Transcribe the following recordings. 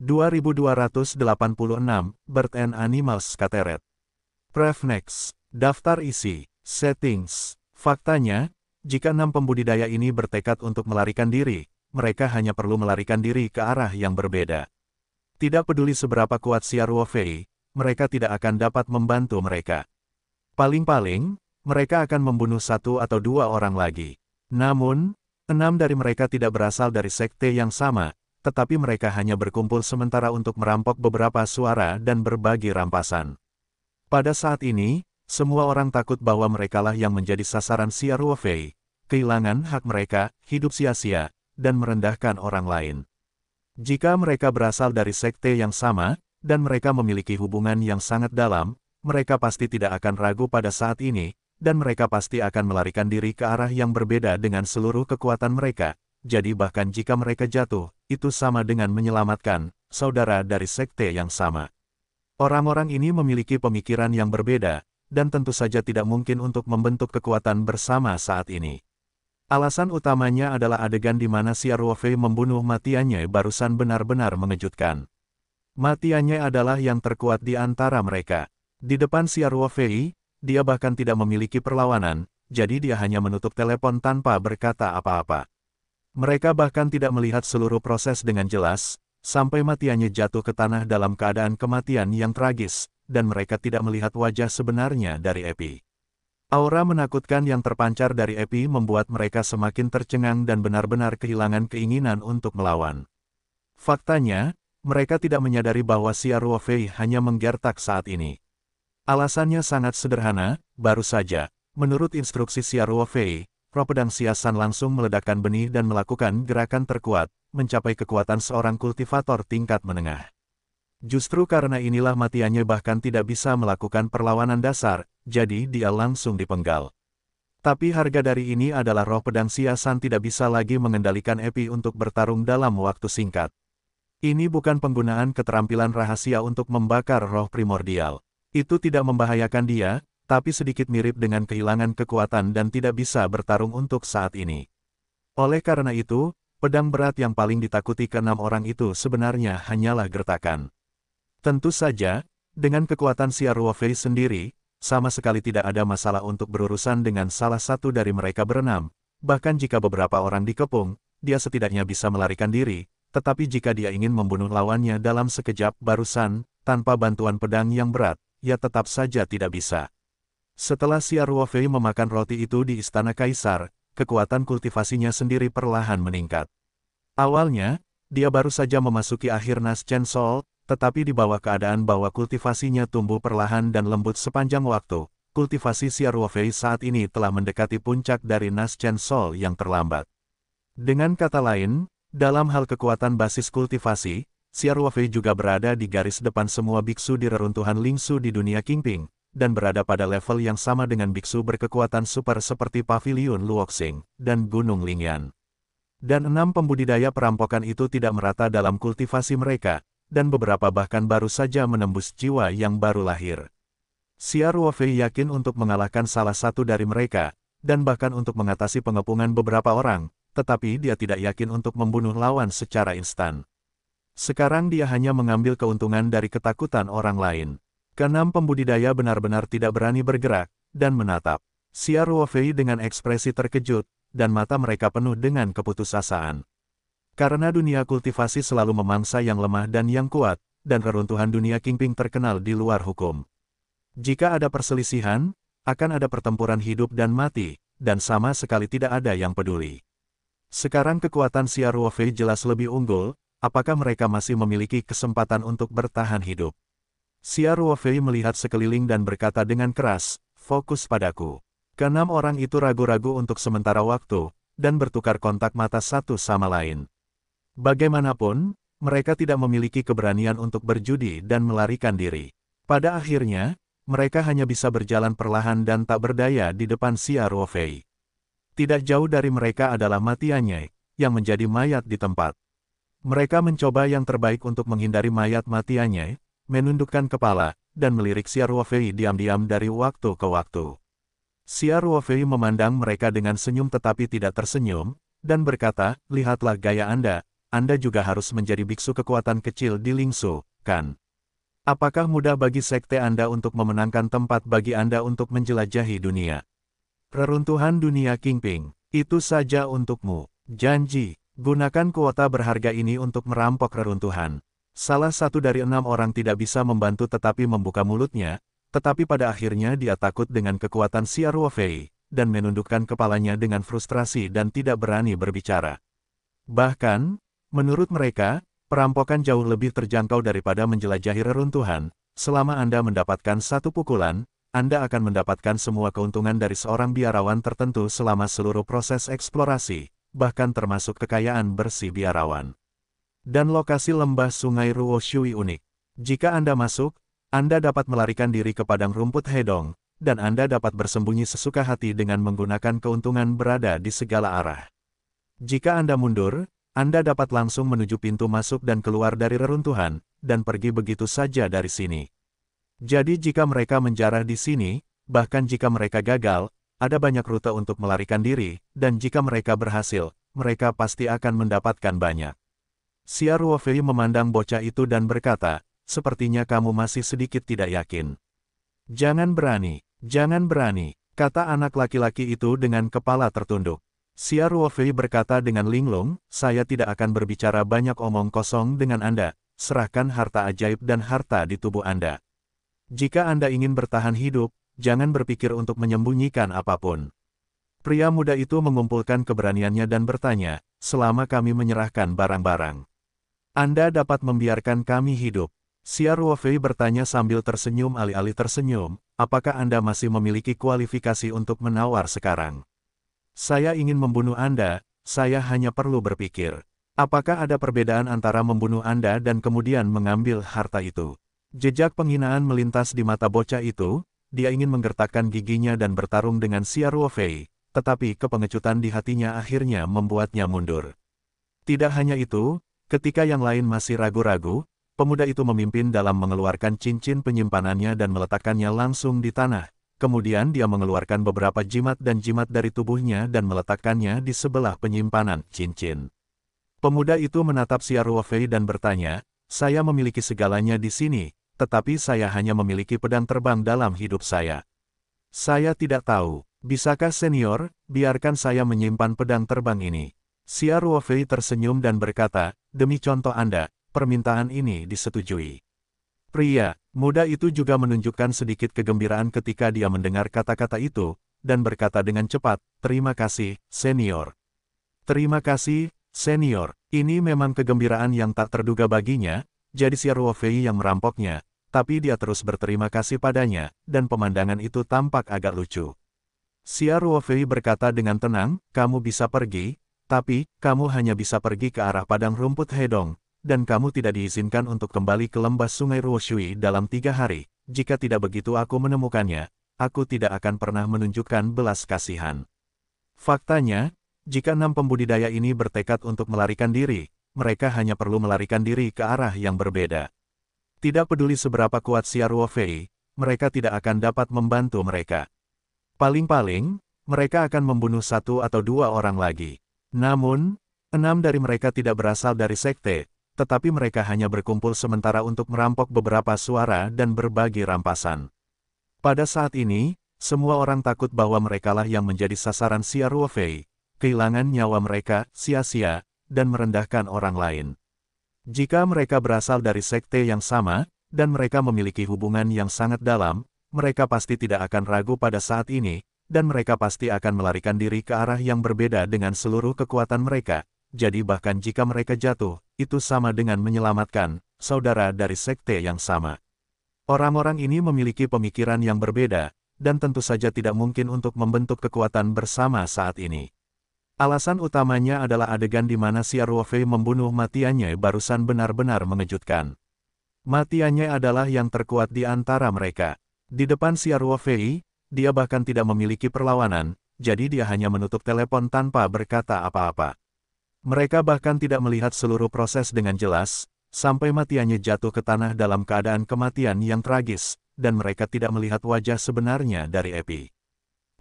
2286, Bird and Animals Cateret. Pref Next. Daftar isi. Settings. Faktanya, jika 6 pembudidaya ini bertekad untuk melarikan diri, mereka hanya perlu melarikan diri ke arah yang berbeda. Tidak peduli seberapa kuat Xia Ruofei, mereka tidak akan dapat membantu mereka. Paling-paling, mereka akan membunuh 1 atau 2 orang lagi. Namun, 6 dari mereka tidak berasal dari sekte yang sama, tetapi mereka hanya berkumpul sementara untuk merampok beberapa suara dan berbagi rampasan. Pada saat ini, semua orang takut bahwa merekalah yang menjadi sasaran Xia Ruofei, kehilangan hak mereka, hidup sia-sia, dan merendahkan orang lain. Jika mereka berasal dari sekte yang sama, dan mereka memiliki hubungan yang sangat dalam, mereka pasti tidak akan ragu pada saat ini, dan mereka pasti akan melarikan diri ke arah yang berbeda dengan seluruh kekuatan mereka. Jadi bahkan jika mereka jatuh, itu sama dengan menyelamatkan saudara dari sekte yang sama. Orang-orang ini memiliki pemikiran yang berbeda, dan tentu saja tidak mungkin untuk membentuk kekuatan bersama saat ini. Alasan utamanya adalah adegan di mana Xia Ruofei membunuh Matianye barusan benar-benar mengejutkan. Matianye adalah yang terkuat di antara mereka. Di depan Xia Ruofei, dia bahkan tidak memiliki perlawanan, jadi dia hanya menutup telepon tanpa berkata apa-apa. Mereka bahkan tidak melihat seluruh proses dengan jelas, sampai Matianye jatuh ke tanah dalam keadaan kematian yang tragis, dan mereka tidak melihat wajah sebenarnya dari Epi. Aura menakutkan yang terpancar dari Epi membuat mereka semakin tercengang dan benar-benar kehilangan keinginan untuk melawan. Faktanya, mereka tidak menyadari bahwa Xia Ruofei hanya menggertak saat ini. Alasannya sangat sederhana, baru saja, menurut instruksi Xia Ruofei, roh pedang Xia San langsung meledakkan benih dan melakukan gerakan terkuat, mencapai kekuatan seorang kultivator tingkat menengah. Justru karena inilah Matianye bahkan tidak bisa melakukan perlawanan dasar, jadi dia langsung dipenggal. Tapi harga dari ini adalah roh pedang Xia San tidak bisa lagi mengendalikan Epi untuk bertarung dalam waktu singkat. Ini bukan penggunaan keterampilan rahasia untuk membakar roh primordial. Itu tidak membahayakan dia, tapi sedikit mirip dengan kehilangan kekuatan dan tidak bisa bertarung untuk saat ini. Oleh karena itu, pedang berat yang paling ditakuti ke-6 orang itu sebenarnya hanyalah gertakan. Tentu saja, dengan kekuatan Xia Ruofei sendiri, sama sekali tidak ada masalah untuk berurusan dengan salah satu dari mereka berenam, bahkan jika beberapa orang dikepung, dia setidaknya bisa melarikan diri, tetapi jika dia ingin membunuh lawannya dalam sekejap barusan, tanpa bantuan pedang yang berat, ia tetap saja tidak bisa. Setelah Xia Ruofei memakan roti itu di Istana Kaisar, kekuatan kultivasinya sendiri perlahan meningkat. Awalnya, dia baru saja memasuki akhir Nas Chen Sol, tetapi di bawah keadaan bahwa kultivasinya tumbuh perlahan dan lembut sepanjang waktu, kultivasi Xia Ruofei saat ini telah mendekati puncak dari Nas Chen Sol yang terlambat. Dengan kata lain, dalam hal kekuatan basis kultivasi, Xia Ruofei juga berada di garis depan semua biksu di reruntuhan Lingsu di dunia Qingping, dan berada pada level yang sama dengan biksu berkekuatan super seperti Paviliun Luoxing dan Gunung Lingyan. Dan 6 pembudidaya perampokan itu tidak merata dalam kultivasi mereka, dan beberapa bahkan baru saja menembus jiwa yang baru lahir. Xia Ruofei yakin untuk mengalahkan salah satu dari mereka, dan bahkan untuk mengatasi pengepungan beberapa orang, tetapi dia tidak yakin untuk membunuh lawan secara instan. Sekarang dia hanya mengambil keuntungan dari ketakutan orang lain. Ke-6 pembudidaya benar-benar tidak berani bergerak, dan menatap Xia Ruofei dengan ekspresi terkejut, dan mata mereka penuh dengan keputusasaan. Karena dunia kultivasi selalu memangsa yang lemah dan yang kuat, dan reruntuhan dunia Qingping terkenal di luar hukum. Jika ada perselisihan, akan ada pertempuran hidup dan mati, dan sama sekali tidak ada yang peduli. Sekarang kekuatan Xia Ruofei jelas lebih unggul, apakah mereka masih memiliki kesempatan untuk bertahan hidup? Xia Ruofei melihat sekeliling dan berkata dengan keras, "Fokus padaku." Ke-6 orang itu ragu-ragu untuk sementara waktu, dan bertukar kontak mata satu sama lain. Bagaimanapun, mereka tidak memiliki keberanian untuk berjudi dan melarikan diri. Pada akhirnya, mereka hanya bisa berjalan perlahan dan tak berdaya di depan Xia Ruofei. Tidak jauh dari mereka adalah Matianye, yang menjadi mayat di tempat. Mereka mencoba yang terbaik untuk menghindari mayat Matianye, menundukkan kepala, dan melirik Xia Ruofei diam-diam dari waktu ke waktu. Xia Ruofei memandang mereka dengan senyum tetapi tidak tersenyum, dan berkata, "Lihatlah gaya Anda, Anda juga harus menjadi biksu kekuatan kecil di Lingsu, kan? Apakah mudah bagi sekte Anda untuk memenangkan tempat bagi Anda untuk menjelajahi dunia? Reruntuhan dunia Kingping, itu saja untukmu. Janji, gunakan kuota berharga ini untuk merampok reruntuhan. Salah satu dari 6 orang tidak bisa membantu tetapi membuka mulutnya, tetapi pada akhirnya dia takut dengan kekuatan Xia Ruofei, dan menundukkan kepalanya dengan frustrasi dan tidak berani berbicara. Bahkan, menurut mereka, perampokan jauh lebih terjangkau daripada menjelajahi reruntuhan. Selama Anda mendapatkan satu pukulan, Anda akan mendapatkan semua keuntungan dari seorang biarawan tertentu selama seluruh proses eksplorasi, bahkan termasuk kekayaan bersih biarawan. Dan lokasi lembah sungai Ruoshui unik. Jika Anda masuk, Anda dapat melarikan diri ke padang rumput Hedong, dan Anda dapat bersembunyi sesuka hati dengan menggunakan keuntungan berada di segala arah. Jika Anda mundur, Anda dapat langsung menuju pintu masuk dan keluar dari reruntuhan, dan pergi begitu saja dari sini. Jadi jika mereka menjarah di sini, bahkan jika mereka gagal, ada banyak rute untuk melarikan diri, dan jika mereka berhasil, mereka pasti akan mendapatkan banyak. Xia Ruofei memandang bocah itu dan berkata, sepertinya kamu masih sedikit tidak yakin. Jangan berani, kata anak laki-laki itu dengan kepala tertunduk. Xia Ruofei berkata dengan linglung, saya tidak akan berbicara banyak omong kosong dengan Anda, serahkan harta ajaib dan harta di tubuh Anda. Jika Anda ingin bertahan hidup, jangan berpikir untuk menyembunyikan apapun. Pria muda itu mengumpulkan keberaniannya dan bertanya, selama kami menyerahkan barang-barang, Anda dapat membiarkan kami hidup. Xia Ruofei bertanya sambil tersenyum alih-alih tersenyum, apakah Anda masih memiliki kualifikasi untuk menawar sekarang? Saya ingin membunuh Anda, saya hanya perlu berpikir. Apakah ada perbedaan antara membunuh Anda dan kemudian mengambil harta itu? Jejak penghinaan melintas di mata bocah itu, dia ingin menggertakkan giginya dan bertarung dengan Xia Ruofei, tetapi kepengecutan di hatinya akhirnya membuatnya mundur. Tidak hanya itu, ketika yang lain masih ragu-ragu, pemuda itu memimpin dalam mengeluarkan cincin penyimpanannya dan meletakkannya langsung di tanah. Kemudian dia mengeluarkan beberapa jimat dari tubuhnya dan meletakkannya di sebelah penyimpanan cincin. Pemuda itu menatap Xia Ruofei dan bertanya, saya memiliki segalanya di sini, tetapi saya hanya memiliki pedang terbang dalam hidup saya. Saya tidak tahu, bisakah senior, biarkan saya menyimpan pedang terbang ini. Xia Ruofei tersenyum dan berkata, demi contoh Anda, permintaan ini disetujui. Pria muda itu juga menunjukkan sedikit kegembiraan ketika dia mendengar kata-kata itu, dan berkata dengan cepat, terima kasih, senior. Terima kasih, senior. Ini memang kegembiraan yang tak terduga baginya, jadi Xia Ruofei yang merampoknya, tapi dia terus berterima kasih padanya, dan pemandangan itu tampak agak lucu. Xia Ruofei berkata dengan tenang, kamu bisa pergi, tapi, kamu hanya bisa pergi ke arah padang rumput Hedong, dan kamu tidak diizinkan untuk kembali ke lembah sungai Ruoshui dalam 3 hari. Jika tidak begitu aku menemukannya, aku tidak akan pernah menunjukkan belas kasihan. Faktanya, jika 6 pembudidaya ini bertekad untuk melarikan diri, mereka hanya perlu melarikan diri ke arah yang berbeda. Tidak peduli seberapa kuat Xia Ruofei, mereka tidak akan dapat membantu mereka. Paling-paling, mereka akan membunuh 1 atau 2 orang lagi. Namun, 6 dari mereka tidak berasal dari sekte, tetapi mereka hanya berkumpul sementara untuk merampok beberapa suara dan berbagi rampasan. Pada saat ini, semua orang takut bahwa merekalah yang menjadi sasaran Xia Ruofei, kehilangan nyawa mereka sia-sia, dan merendahkan orang lain. Jika mereka berasal dari sekte yang sama, dan mereka memiliki hubungan yang sangat dalam, mereka pasti tidak akan ragu pada saat ini, dan mereka pasti akan melarikan diri ke arah yang berbeda dengan seluruh kekuatan mereka. Jadi bahkan jika mereka jatuh, itu sama dengan menyelamatkan saudara dari sekte yang sama. Orang-orang ini memiliki pemikiran yang berbeda, dan tentu saja tidak mungkin untuk membentuk kekuatan bersama saat ini. Alasan utamanya adalah adegan di mana Xia Ruofei membunuh Matianye barusan benar-benar mengejutkan. Matianye adalah yang terkuat di antara mereka. Di depan Xia Ruofei, dia bahkan tidak memiliki perlawanan, jadi dia hanya menutup telepon tanpa berkata apa-apa. Mereka bahkan tidak melihat seluruh proses dengan jelas, sampai Matianye jatuh ke tanah dalam keadaan kematian yang tragis, dan mereka tidak melihat wajah sebenarnya dari Epi.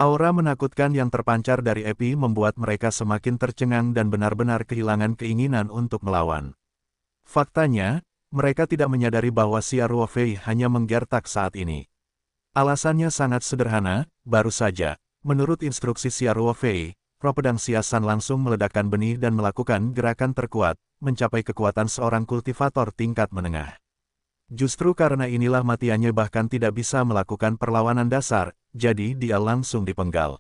Aura menakutkan yang terpancar dari Epi membuat mereka semakin tercengang dan benar-benar kehilangan keinginan untuk melawan. Faktanya, mereka tidak menyadari bahwa Xia Ruofei hanya menggertak saat ini. Alasannya sangat sederhana, baru saja, menurut instruksi Xia Ruofei, roh pedang Xia San langsung meledakkan benih dan melakukan gerakan terkuat, mencapai kekuatan seorang kultivator tingkat menengah. Justru karena inilah Matianya bahkan tidak bisa melakukan perlawanan dasar, jadi dia langsung dipenggal.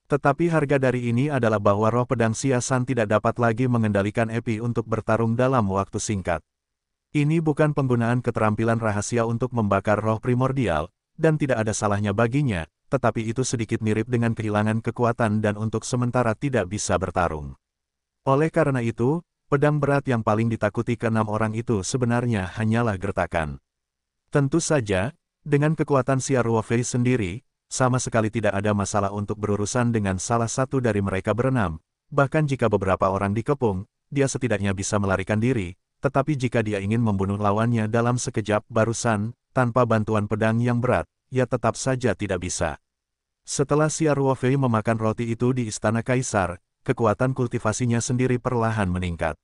Tetapi harga dari ini adalah bahwa roh pedang Xia San tidak dapat lagi mengendalikan Epi untuk bertarung dalam waktu singkat. Ini bukan penggunaan keterampilan rahasia untuk membakar roh primordial, dan tidak ada salahnya baginya, tetapi itu sedikit mirip dengan kehilangan kekuatan dan untuk sementara tidak bisa bertarung. Oleh karena itu, pedang berat yang paling ditakuti keenam orang itu sebenarnya hanyalah gertakan. Tentu saja, dengan kekuatan Xia Ruofei sendiri, sama sekali tidak ada masalah untuk berurusan dengan salah satu dari mereka berenam, bahkan jika beberapa orang dikepung, dia setidaknya bisa melarikan diri, tetapi jika dia ingin membunuh lawannya dalam sekejap barusan, tanpa bantuan pedang yang berat, ia tetap saja tidak bisa. Setelah Xia Ruofei memakan roti itu di Istana Kaisar, kekuatan kultivasinya sendiri perlahan meningkat.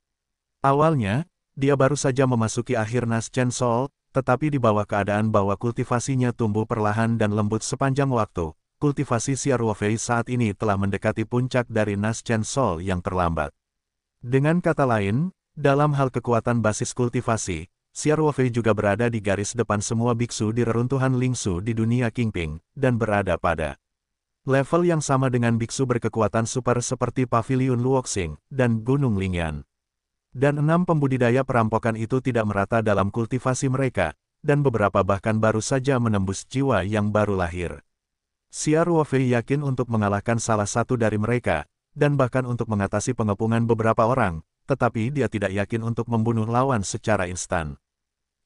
Awalnya, dia baru saja memasuki akhir Nas Chen Sol, tetapi di bawah keadaan bahwa kultivasinya tumbuh perlahan dan lembut sepanjang waktu, kultivasi Xia Ruofei saat ini telah mendekati puncak dari Nas Chen Sol yang terlambat. Dengan kata lain, dalam hal kekuatan basis kultivasi, Xia Ruofei juga berada di garis depan semua biksu di reruntuhan Lingsu di dunia Qingping, dan berada pada level yang sama dengan biksu berkekuatan super seperti Paviliun Luoxing dan Gunung Lingyan. Dan 6 pembudidaya perampokan itu tidak merata dalam kultivasi mereka, dan beberapa bahkan baru saja menembus jiwa yang baru lahir. Xia Ruofei yakin untuk mengalahkan salah satu dari mereka, dan bahkan untuk mengatasi pengepungan beberapa orang, tetapi dia tidak yakin untuk membunuh lawan secara instan.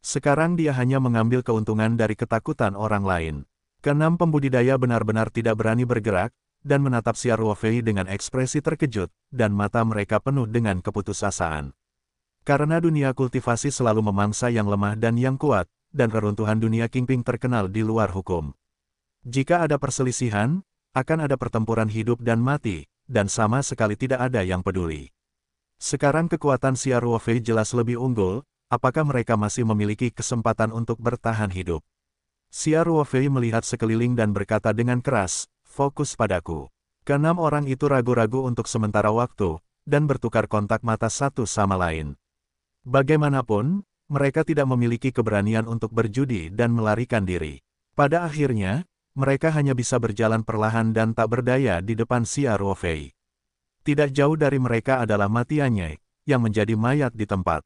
Sekarang dia hanya mengambil keuntungan dari ketakutan orang lain. Keenam pembudidaya benar-benar tidak berani bergerak, dan menatap Xia Ruofei dengan ekspresi terkejut, dan mata mereka penuh dengan keputusasaan. Karena dunia kultivasi selalu memangsa yang lemah dan yang kuat, dan reruntuhan dunia Qingping terkenal di luar hukum. Jika ada perselisihan, akan ada pertempuran hidup dan mati, dan sama sekali tidak ada yang peduli. Sekarang kekuatan Xia Ruofei jelas lebih unggul, apakah mereka masih memiliki kesempatan untuk bertahan hidup? Xia Ruofei melihat sekeliling dan berkata dengan keras, "Fokus padaku." Keenam orang itu ragu-ragu untuk sementara waktu, dan bertukar kontak mata satu sama lain. Bagaimanapun, mereka tidak memiliki keberanian untuk berjudi dan melarikan diri. Pada akhirnya, mereka hanya bisa berjalan perlahan dan tak berdaya di depan Xia Ruofei. Tidak jauh dari mereka adalah Matianya, yang menjadi mayat di tempat.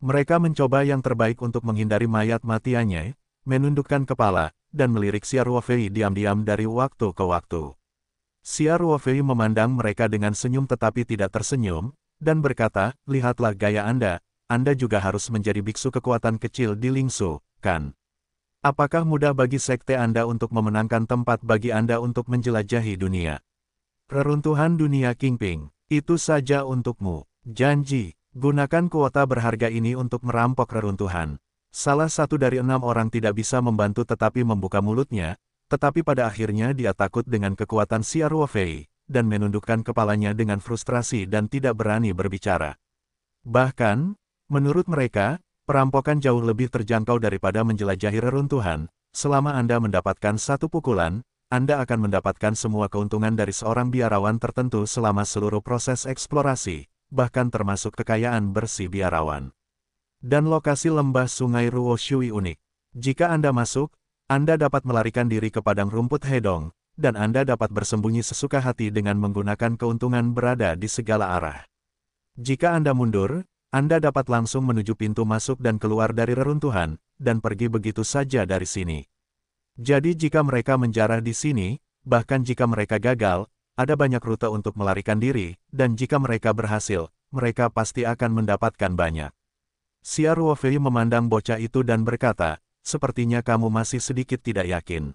Mereka mencoba yang terbaik untuk menghindari mayat Matianya, menundukkan kepala, dan melirik Xia Ruofei diam-diam dari waktu ke waktu. Xia Ruofei memandang mereka dengan senyum tetapi tidak tersenyum, dan berkata, "Lihatlah gaya Anda juga harus menjadi biksu kekuatan kecil di Lingsu, kan? Apakah mudah bagi sekte Anda untuk memenangkan tempat bagi Anda untuk menjelajahi dunia? Reruntuhan dunia Qingping, itu saja untukmu. Janji, gunakan kuota berharga ini untuk merampok reruntuhan." Salah satu dari 6 orang tidak bisa membantu tetapi membuka mulutnya, tetapi pada akhirnya dia takut dengan kekuatan Xia Ruofei, dan menundukkan kepalanya dengan frustrasi dan tidak berani berbicara. Bahkan, menurut mereka, perampokan jauh lebih terjangkau daripada menjelajahi reruntuhan. Selama Anda mendapatkan satu pukulan, Anda akan mendapatkan semua keuntungan dari seorang biarawan tertentu selama seluruh proses eksplorasi, bahkan termasuk kekayaan bersih biarawan. Dan lokasi lembah sungai Ruo Shui unik. Jika Anda masuk, Anda dapat melarikan diri ke padang rumput Hedong, dan Anda dapat bersembunyi sesuka hati dengan menggunakan keuntungan berada di segala arah. Jika Anda mundur, Anda dapat langsung menuju pintu masuk dan keluar dari reruntuhan, dan pergi begitu saja dari sini. Jadi jika mereka menjarah di sini, bahkan jika mereka gagal, ada banyak rute untuk melarikan diri, dan jika mereka berhasil, mereka pasti akan mendapatkan banyak. Xia Ruofei memandang bocah itu dan berkata, "Sepertinya kamu masih sedikit tidak yakin."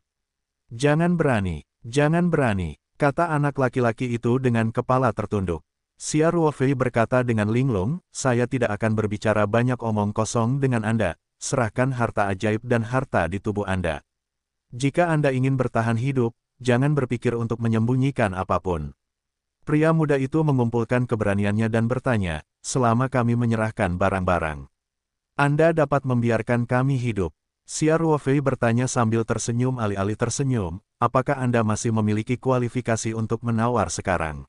Jangan berani, kata anak laki-laki itu dengan kepala tertunduk. Xia Ruofei berkata dengan linglung, "Saya tidak akan berbicara banyak omong kosong dengan Anda, serahkan harta ajaib dan harta di tubuh Anda. Jika Anda ingin bertahan hidup, jangan berpikir untuk menyembunyikan apapun. Pria muda itu mengumpulkan keberaniannya dan bertanya, selama kami menyerahkan barang-barang, Anda dapat membiarkan kami hidup. Xia Ruofei bertanya sambil tersenyum alih-alih tersenyum, apakah Anda masih memiliki kualifikasi untuk menawar sekarang?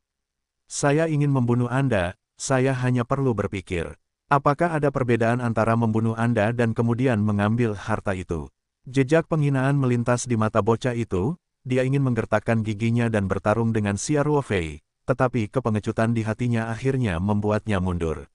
Saya ingin membunuh Anda, saya hanya perlu berpikir. Apakah ada perbedaan antara membunuh Anda dan kemudian mengambil harta itu? Jejak penghinaan melintas di mata bocah itu, dia ingin menggertakkan giginya dan bertarung dengan Xia Ruofei, tetapi kepengecutan di hatinya akhirnya membuatnya mundur.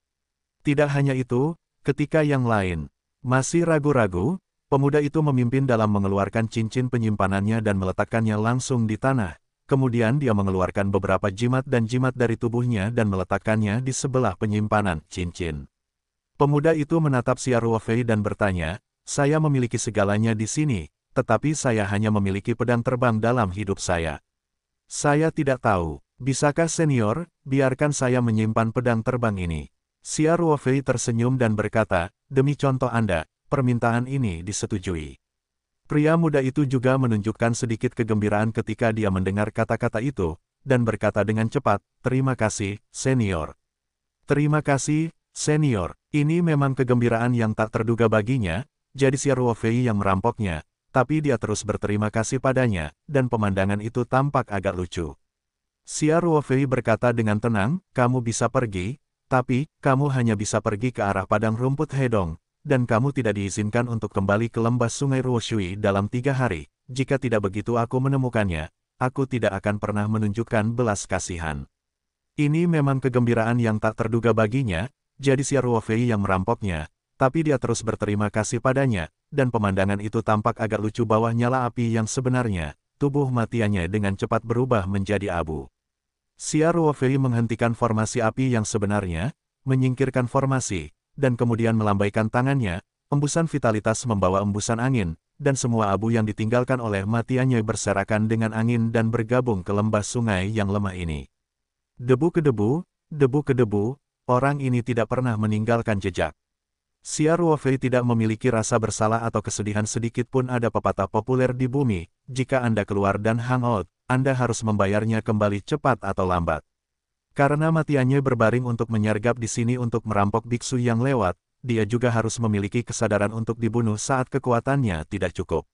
Tidak hanya itu, ketika yang lain masih ragu-ragu, pemuda itu memimpin dalam mengeluarkan cincin penyimpanannya dan meletakkannya langsung di tanah. Kemudian dia mengeluarkan beberapa jimat dan jimat dari tubuhnya dan meletakkannya di sebelah penyimpanan cincin. Pemuda itu menatap Xia Ruofei dan bertanya, saya memiliki segalanya di sini, tetapi saya hanya memiliki pedang terbang dalam hidup saya. Saya tidak tahu, bisakah senior, biarkan saya menyimpan pedang terbang ini. Xia Ruofei tersenyum dan berkata, demi contoh Anda, permintaan ini disetujui. Pria muda itu juga menunjukkan sedikit kegembiraan ketika dia mendengar kata-kata itu, dan berkata dengan cepat, terima kasih, senior. Terima kasih, senior. Ini memang kegembiraan yang tak terduga baginya, jadi Xia Ruofei yang merampoknya, tapi dia terus berterima kasih padanya, dan pemandangan itu tampak agak lucu. Xia Ruofei berkata dengan tenang, kamu bisa pergi, tapi, kamu hanya bisa pergi ke arah padang rumput Hedong, dan kamu tidak diizinkan untuk kembali ke lembah sungai Ruoshui dalam 3 hari, jika tidak begitu aku menemukannya, aku tidak akan pernah menunjukkan belas kasihan. Ini memang kegembiraan yang tak terduga baginya, jadi Xia Ruofei yang merampoknya, tapi dia terus berterima kasih padanya, dan pemandangan itu tampak agak lucu bawah nyala api yang sebenarnya, tubuh matiannya dengan cepat berubah menjadi abu. Xia Ruofei menghentikan formasi api yang sebenarnya, menyingkirkan formasi, dan kemudian melambaikan tangannya, embusan vitalitas membawa embusan angin, dan semua abu yang ditinggalkan oleh matiannya berserakan dengan angin dan bergabung ke lembah sungai yang lemah ini. Debu ke debu, orang ini tidak pernah meninggalkan jejak. Xia Ruofei tidak memiliki rasa bersalah atau kesedihan sedikit pun. Ada pepatah populer di bumi, jika Anda keluar dan hangout, Anda harus membayarnya kembali cepat atau lambat. Karena matiannya berbaring untuk menyergap di sini untuk merampok biksu yang lewat, dia juga harus memiliki kesadaran untuk dibunuh saat kekuatannya tidak cukup.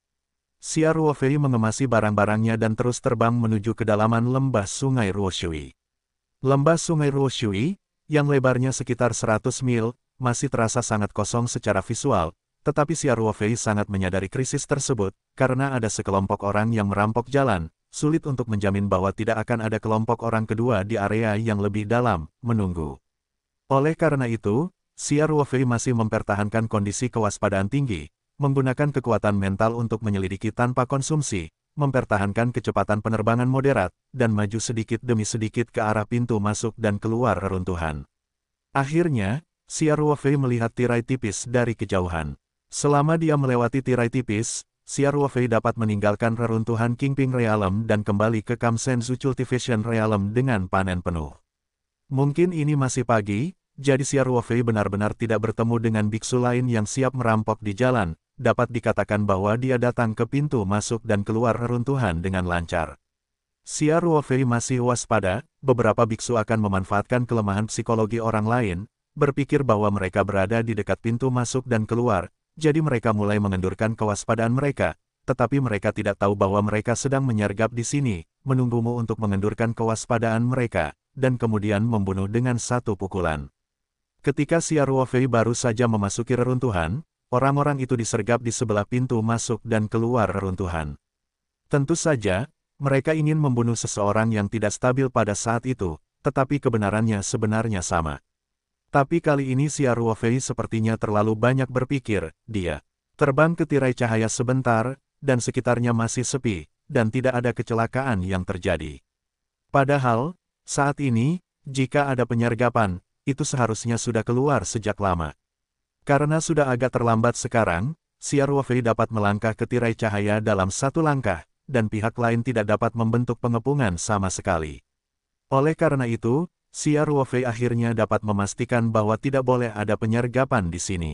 Xia Ruofei mengemasi barang-barangnya dan terus terbang menuju kedalaman lembah sungai Ruoshui. Lembah sungai Ruoshui, yang lebarnya sekitar 100 mil, masih terasa sangat kosong secara visual, tetapi Xia Ruofei sangat menyadari krisis tersebut, karena ada sekelompok orang yang merampok jalan. Sulit untuk menjamin bahwa tidak akan ada kelompok orang kedua di area yang lebih dalam, menunggu. Oleh karena itu, Xia Ruofei masih mempertahankan kondisi kewaspadaan tinggi, menggunakan kekuatan mental untuk menyelidiki tanpa konsumsi, mempertahankan kecepatan penerbangan moderat, dan maju sedikit demi sedikit ke arah pintu masuk dan keluar reruntuhan. Akhirnya, Xia Ruofei melihat tirai tipis dari kejauhan. Selama dia melewati tirai tipis, Xia Ruofei dapat meninggalkan reruntuhan Kingping Realm dan kembali ke Kamsenzu Cultivation Realm dengan panen penuh. Mungkin ini masih pagi, jadi Xia Ruofei benar-benar tidak bertemu dengan biksu lain yang siap merampok di jalan, dapat dikatakan bahwa dia datang ke pintu masuk dan keluar reruntuhan dengan lancar. Xia Ruofei masih waspada, beberapa biksu akan memanfaatkan kelemahan psikologi orang lain, berpikir bahwa mereka berada di dekat pintu masuk dan keluar, jadi mereka mulai mengendurkan kewaspadaan mereka, tetapi mereka tidak tahu bahwa mereka sedang menyergap di sini, menunggumu untuk mengendurkan kewaspadaan mereka, dan kemudian membunuh dengan satu pukulan. Ketika Xia Ruofei baru saja memasuki reruntuhan, orang-orang itu disergap di sebelah pintu masuk dan keluar reruntuhan. Tentu saja, mereka ingin membunuh seseorang yang tidak stabil pada saat itu, tetapi kebenarannya sebenarnya sama. Tapi kali ini Xia Ruofei sepertinya terlalu banyak berpikir, dia terbang ke tirai cahaya sebentar, dan sekitarnya masih sepi, dan tidak ada kecelakaan yang terjadi. Padahal, saat ini, jika ada penyergapan, itu seharusnya sudah keluar sejak lama. Karena sudah agak terlambat sekarang, Xia Ruofei dapat melangkah ke tirai cahaya dalam satu langkah, dan pihak lain tidak dapat membentuk pengepungan sama sekali. Oleh karena itu, Xia Ruofei akhirnya dapat memastikan bahwa tidak boleh ada penyergapan di sini.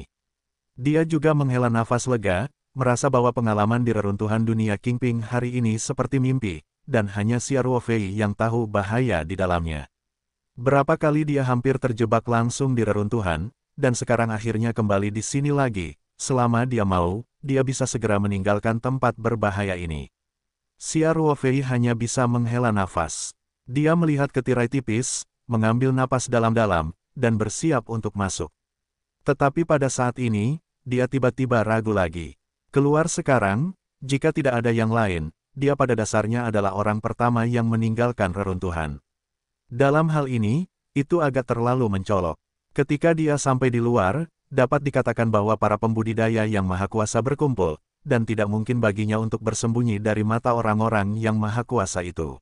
Dia juga menghela nafas lega, merasa bahwa pengalaman di reruntuhan dunia Kingping hari ini seperti mimpi, dan hanya Xia Ruofei yang tahu bahaya di dalamnya. Berapa kali dia hampir terjebak langsung di reruntuhan, dan sekarang akhirnya kembali di sini lagi. Selama dia mau, dia bisa segera meninggalkan tempat berbahaya ini. Xia Ruofei hanya bisa menghela nafas. Dia melihat ke tirai tipis, mengambil napas dalam-dalam, dan bersiap untuk masuk. Tetapi pada saat ini, dia tiba-tiba ragu lagi. Keluar sekarang, jika tidak ada yang lain, dia pada dasarnya adalah orang pertama yang meninggalkan reruntuhan. Dalam hal ini, itu agak terlalu mencolok. Ketika dia sampai di luar, dapat dikatakan bahwa para pembudidaya yang maha kuasa berkumpul, dan tidak mungkin baginya untuk bersembunyi dari mata orang-orang yang maha kuasa itu.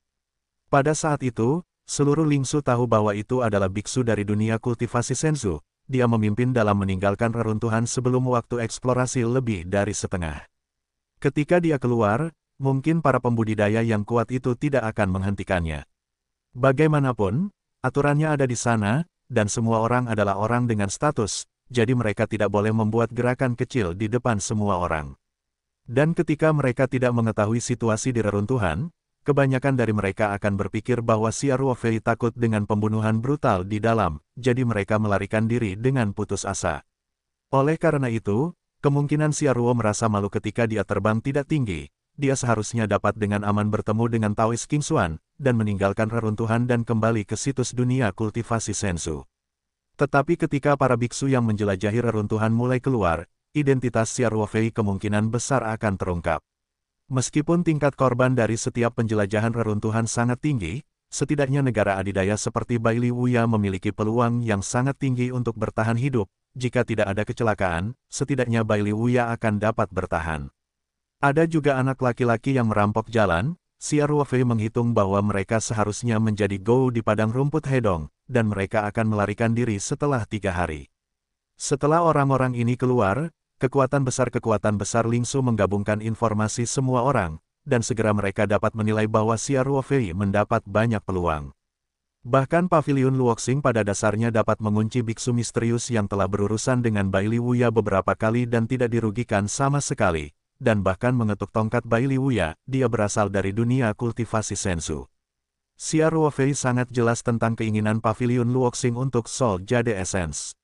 Pada saat itu, seluruh Lingsu tahu bahwa itu adalah biksu dari dunia kultivasi Senzu. Dia memimpin dalam meninggalkan reruntuhan sebelum waktu eksplorasi lebih dari setengah. Ketika dia keluar, mungkin para pembudidaya yang kuat itu tidak akan menghentikannya. Bagaimanapun, aturannya ada di sana, dan semua orang adalah orang dengan status, jadi mereka tidak boleh membuat gerakan kecil di depan semua orang. Dan ketika mereka tidak mengetahui situasi di reruntuhan, kebanyakan dari mereka akan berpikir bahwa Xia Ruofei takut dengan pembunuhan brutal di dalam, jadi mereka melarikan diri dengan putus asa. Oleh karena itu, kemungkinan Xia Ruo merasa malu ketika dia terbang tidak tinggi. Dia seharusnya dapat dengan aman bertemu dengan Taoist King Xuan, dan meninggalkan reruntuhan dan kembali ke situs dunia kultivasi Senzu. Tetapi ketika para biksu yang menjelajahi reruntuhan mulai keluar, identitas Xia Ruofei kemungkinan besar akan terungkap. Meskipun tingkat korban dari setiap penjelajahan reruntuhan sangat tinggi, setidaknya negara adidaya seperti Baili Wuya memiliki peluang yang sangat tinggi untuk bertahan hidup. Jika tidak ada kecelakaan, setidaknya Baili Wuya akan dapat bertahan. Ada juga anak laki-laki yang merampok jalan. Xia Ruofei menghitung bahwa mereka seharusnya menjadi gou di padang rumput Hedong, dan mereka akan melarikan diri setelah 3 hari. Setelah orang-orang ini keluar, kekuatan besar Lingsu menggabungkan informasi semua orang, dan segera mereka dapat menilai bahwa Xia Ruofei mendapat banyak peluang. Bahkan paviliun Luoxing pada dasarnya dapat mengunci biksu misterius yang telah berurusan dengan Baili Wuya beberapa kali dan tidak dirugikan sama sekali, dan bahkan mengetuk tongkat Baili Wuya, dia berasal dari dunia kultivasi Senzu. Xia Ruofei sangat jelas tentang keinginan paviliun Luoxing untuk Soul Jade Essence.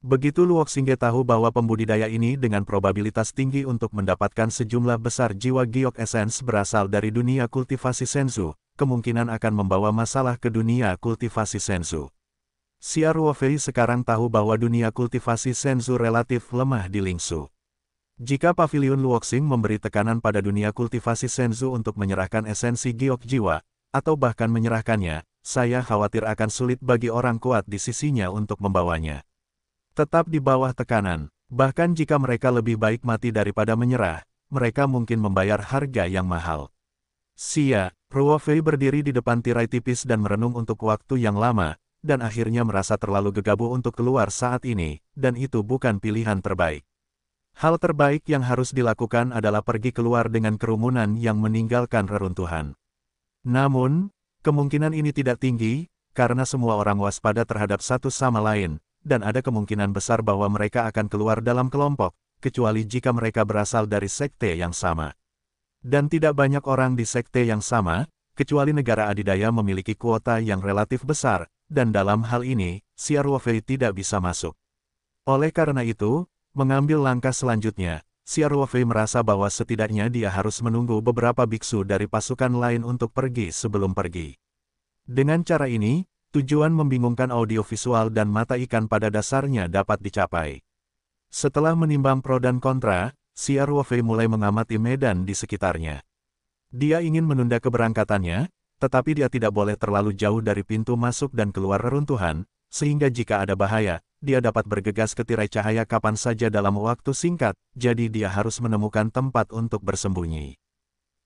Begitu Luoxingge tahu bahwa pembudidaya ini dengan probabilitas tinggi untuk mendapatkan sejumlah besar jiwa giok essence berasal dari dunia kultivasi Senzu, kemungkinan akan membawa masalah ke dunia kultivasi Senzu. Xia Ruofei sekarang tahu bahwa dunia kultivasi Senzu relatif lemah di Lingsu. Jika paviliun Luoxing memberi tekanan pada dunia kultivasi Senzu untuk menyerahkan esensi giok jiwa, atau bahkan menyerahkannya, saya khawatir akan sulit bagi orang kuat di sisinya untuk membawanya. Tetap di bawah tekanan, bahkan jika mereka lebih baik mati daripada menyerah, mereka mungkin membayar harga yang mahal. Xia Ruofei berdiri di depan tirai tipis dan merenung untuk waktu yang lama, dan akhirnya merasa terlalu gegabah untuk keluar saat ini, dan itu bukan pilihan terbaik. Hal terbaik yang harus dilakukan adalah pergi keluar dengan kerumunan yang meninggalkan reruntuhan. Namun, kemungkinan ini tidak tinggi, karena semua orang waspada terhadap satu sama lain, dan ada kemungkinan besar bahwa mereka akan keluar dalam kelompok, kecuali jika mereka berasal dari sekte yang sama. Dan tidak banyak orang di sekte yang sama, kecuali negara adidaya memiliki kuota yang relatif besar, dan dalam hal ini, Xia Ruofei tidak bisa masuk. Oleh karena itu, mengambil langkah selanjutnya, Xia Ruofei merasa bahwa setidaknya dia harus menunggu beberapa biksu dari pasukan lain untuk pergi sebelum pergi. Dengan cara ini, tujuan membingungkan audiovisual dan mata ikan pada dasarnya dapat dicapai. Setelah menimbang pro dan kontra, Xia Ruofei mulai mengamati medan di sekitarnya. Dia ingin menunda keberangkatannya, tetapi dia tidak boleh terlalu jauh dari pintu masuk dan keluar reruntuhan, sehingga jika ada bahaya, dia dapat bergegas ke tirai cahaya kapan saja dalam waktu singkat, jadi dia harus menemukan tempat untuk bersembunyi.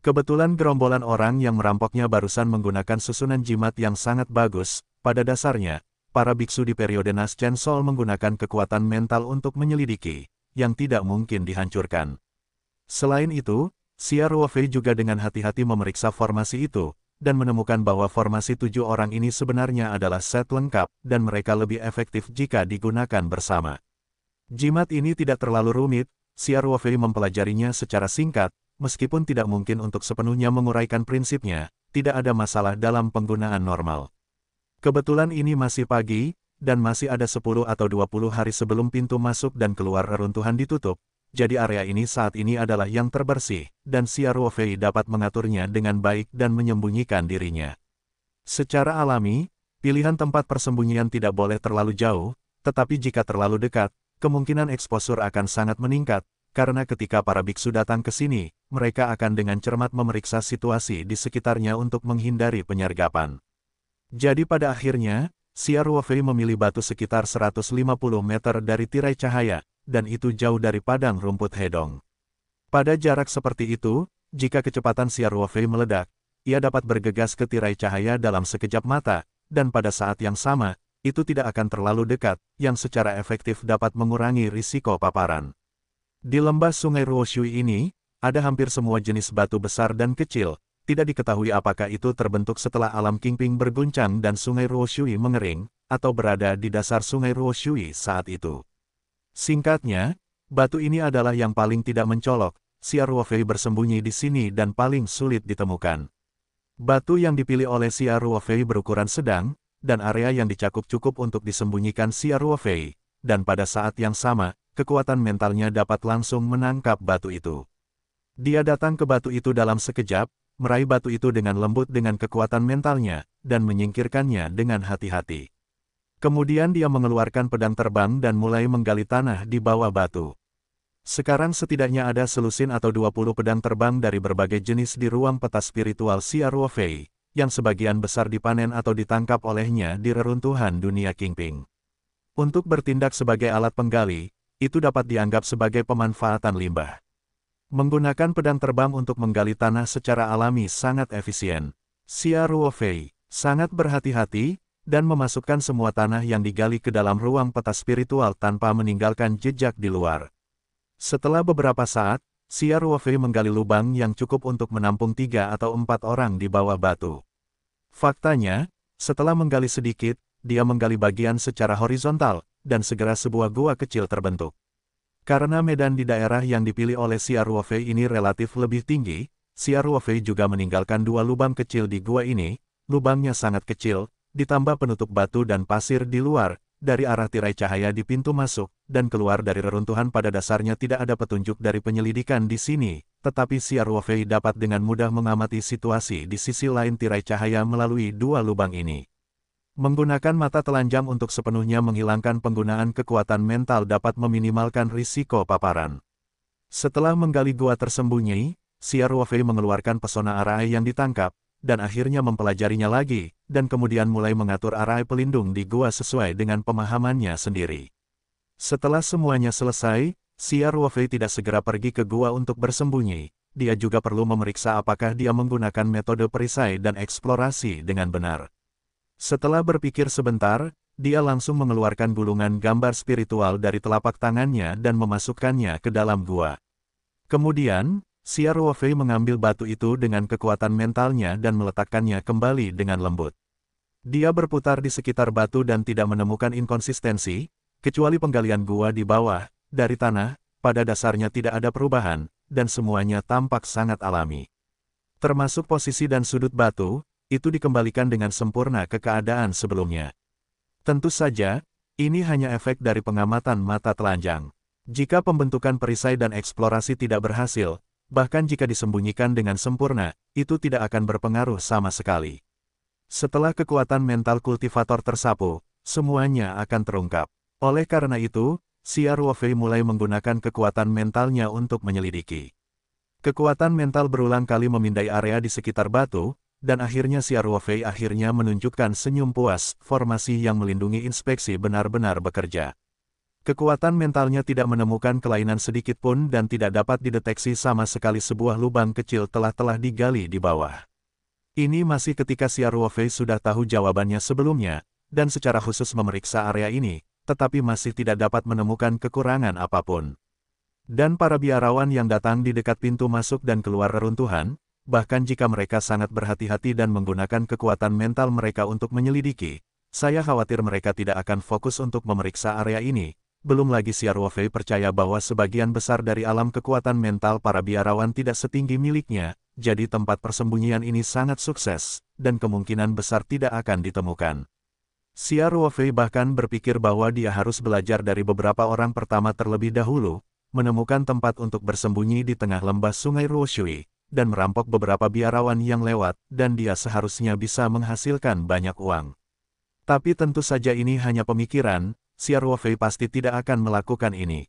Kebetulan gerombolan orang yang merampoknya barusan menggunakan susunan jimat yang sangat bagus. Pada dasarnya, para biksu di periode Naschen Sol menggunakan kekuatan mental untuk menyelidiki, yang tidak mungkin dihancurkan. Selain itu, Xia Ruofei juga dengan hati-hati memeriksa formasi itu, dan menemukan bahwa formasi 7 orang ini sebenarnya adalah set lengkap, dan mereka lebih efektif jika digunakan bersama. Jimat ini tidak terlalu rumit, Xia Ruofei mempelajarinya secara singkat, meskipun tidak mungkin untuk sepenuhnya menguraikan prinsipnya, tidak ada masalah dalam penggunaan normal. Kebetulan ini masih pagi, dan masih ada 10 atau 20 hari sebelum pintu masuk dan keluar reruntuhan ditutup, jadi area ini saat ini adalah yang terbersih, dan Xia Ruofei dapat mengaturnya dengan baik dan menyembunyikan dirinya. Secara alami, pilihan tempat persembunyian tidak boleh terlalu jauh, tetapi jika terlalu dekat, kemungkinan eksposur akan sangat meningkat, karena ketika para biksu datang ke sini, mereka akan dengan cermat memeriksa situasi di sekitarnya untuk menghindari penyergapan. Jadi pada akhirnya, Xia Ruofei memilih batu sekitar 150 meter dari tirai cahaya, dan itu jauh dari padang rumput hedong. Pada jarak seperti itu, jika kecepatan Xia Ruofei meledak, ia dapat bergegas ke tirai cahaya dalam sekejap mata, dan pada saat yang sama, itu tidak akan terlalu dekat, yang secara efektif dapat mengurangi risiko paparan. Di lembah sungai Ruoshui ini, ada hampir semua jenis batu besar dan kecil, tidak diketahui apakah itu terbentuk setelah alam Qingping berguncang dan sungai Ruoshui mengering, atau berada di dasar sungai Ruoshui saat itu. Singkatnya, batu ini adalah yang paling tidak mencolok, Xia Ruofei bersembunyi di sini dan paling sulit ditemukan. Batu yang dipilih oleh Xia Ruofei berukuran sedang, dan area yang dicakup cukup untuk disembunyikan Xia Ruofei, dan pada saat yang sama, kekuatan mentalnya dapat langsung menangkap batu itu. Dia datang ke batu itu dalam sekejap, meraih batu itu dengan lembut dengan kekuatan mentalnya, dan menyingkirkannya dengan hati-hati. Kemudian dia mengeluarkan pedang terbang dan mulai menggali tanah di bawah batu. Sekarang setidaknya ada selusin atau 20 pedang terbang dari berbagai jenis di ruang peta spiritual Xia Ruofei, yang sebagian besar dipanen atau ditangkap olehnya di reruntuhan dunia Qingping. Untuk bertindak sebagai alat penggali, itu dapat dianggap sebagai pemanfaatan limbah. Menggunakan pedang terbang untuk menggali tanah secara alami sangat efisien. Xia Ruofei sangat berhati-hati, dan memasukkan semua tanah yang digali ke dalam ruang peta spiritual tanpa meninggalkan jejak di luar. Setelah beberapa saat, Xia Ruofei menggali lubang yang cukup untuk menampung 3 atau 4 orang di bawah batu. Faktanya, setelah menggali sedikit, dia menggali bagian secara horizontal, dan segera sebuah gua kecil terbentuk. Karena medan di daerah yang dipilih oleh Xia Ruofei ini relatif lebih tinggi, Xia Ruofei juga meninggalkan 2 lubang kecil di gua ini, lubangnya sangat kecil, ditambah penutup batu dan pasir di luar, dari arah tirai cahaya di pintu masuk, dan keluar dari reruntuhan pada dasarnya tidak ada petunjuk dari penyelidikan di sini, tetapi Xia Ruofei dapat dengan mudah mengamati situasi di sisi lain tirai cahaya melalui 2 lubang ini. Menggunakan mata telanjang untuk sepenuhnya menghilangkan penggunaan kekuatan mental dapat meminimalkan risiko paparan. Setelah menggali gua tersembunyi, Xia Ruofei mengeluarkan pesona arai yang ditangkap, dan akhirnya mempelajarinya lagi, dan kemudian mulai mengatur arai pelindung di gua sesuai dengan pemahamannya sendiri. Setelah semuanya selesai, Xia Ruofei tidak segera pergi ke gua untuk bersembunyi, dia juga perlu memeriksa apakah dia menggunakan metode perisai dan eksplorasi dengan benar. Setelah berpikir sebentar, dia langsung mengeluarkan gulungan gambar spiritual dari telapak tangannya dan memasukkannya ke dalam gua. Kemudian, Xia Ruofei mengambil batu itu dengan kekuatan mentalnya dan meletakkannya kembali dengan lembut. Dia berputar di sekitar batu dan tidak menemukan inkonsistensi, kecuali penggalian gua di bawah, dari tanah, pada dasarnya tidak ada perubahan, dan semuanya tampak sangat alami. Termasuk posisi dan sudut batu, itu dikembalikan dengan sempurna ke keadaan sebelumnya. Tentu saja, ini hanya efek dari pengamatan mata telanjang. Jika pembentukan perisai dan eksplorasi tidak berhasil, bahkan jika disembunyikan dengan sempurna, itu tidak akan berpengaruh sama sekali. Setelah kekuatan mental kultivator tersapu, semuanya akan terungkap. Oleh karena itu, Xia Ruofei mulai menggunakan kekuatan mentalnya untuk menyelidiki. Kekuatan mental berulang kali memindai area di sekitar batu, dan akhirnya Xia Ruofei akhirnya menunjukkan senyum puas, formasi yang melindungi inspeksi benar-benar bekerja. Kekuatan mentalnya tidak menemukan kelainan sedikit pun dan tidak dapat dideteksi sama sekali sebuah lubang kecil telah digali di bawah. Ini masih ketika Xia Ruofei sudah tahu jawabannya sebelumnya, dan secara khusus memeriksa area ini, tetapi masih tidak dapat menemukan kekurangan apapun. Dan para biarawan yang datang di dekat pintu masuk dan keluar reruntuhan, bahkan jika mereka sangat berhati-hati dan menggunakan kekuatan mental mereka untuk menyelidiki, saya khawatir mereka tidak akan fokus untuk memeriksa area ini, belum lagi Xia Ruofei percaya bahwa sebagian besar dari alam kekuatan mental para biarawan tidak setinggi miliknya, jadi tempat persembunyian ini sangat sukses, dan kemungkinan besar tidak akan ditemukan. Xia Ruofei bahkan berpikir bahwa dia harus belajar dari beberapa orang pertama terlebih dahulu, menemukan tempat untuk bersembunyi di tengah lembah sungai Ruoshui, dan merampok beberapa biarawan yang lewat, dan dia seharusnya bisa menghasilkan banyak uang. Tapi tentu saja ini hanya pemikiran, Xia Ruofei pasti tidak akan melakukan ini.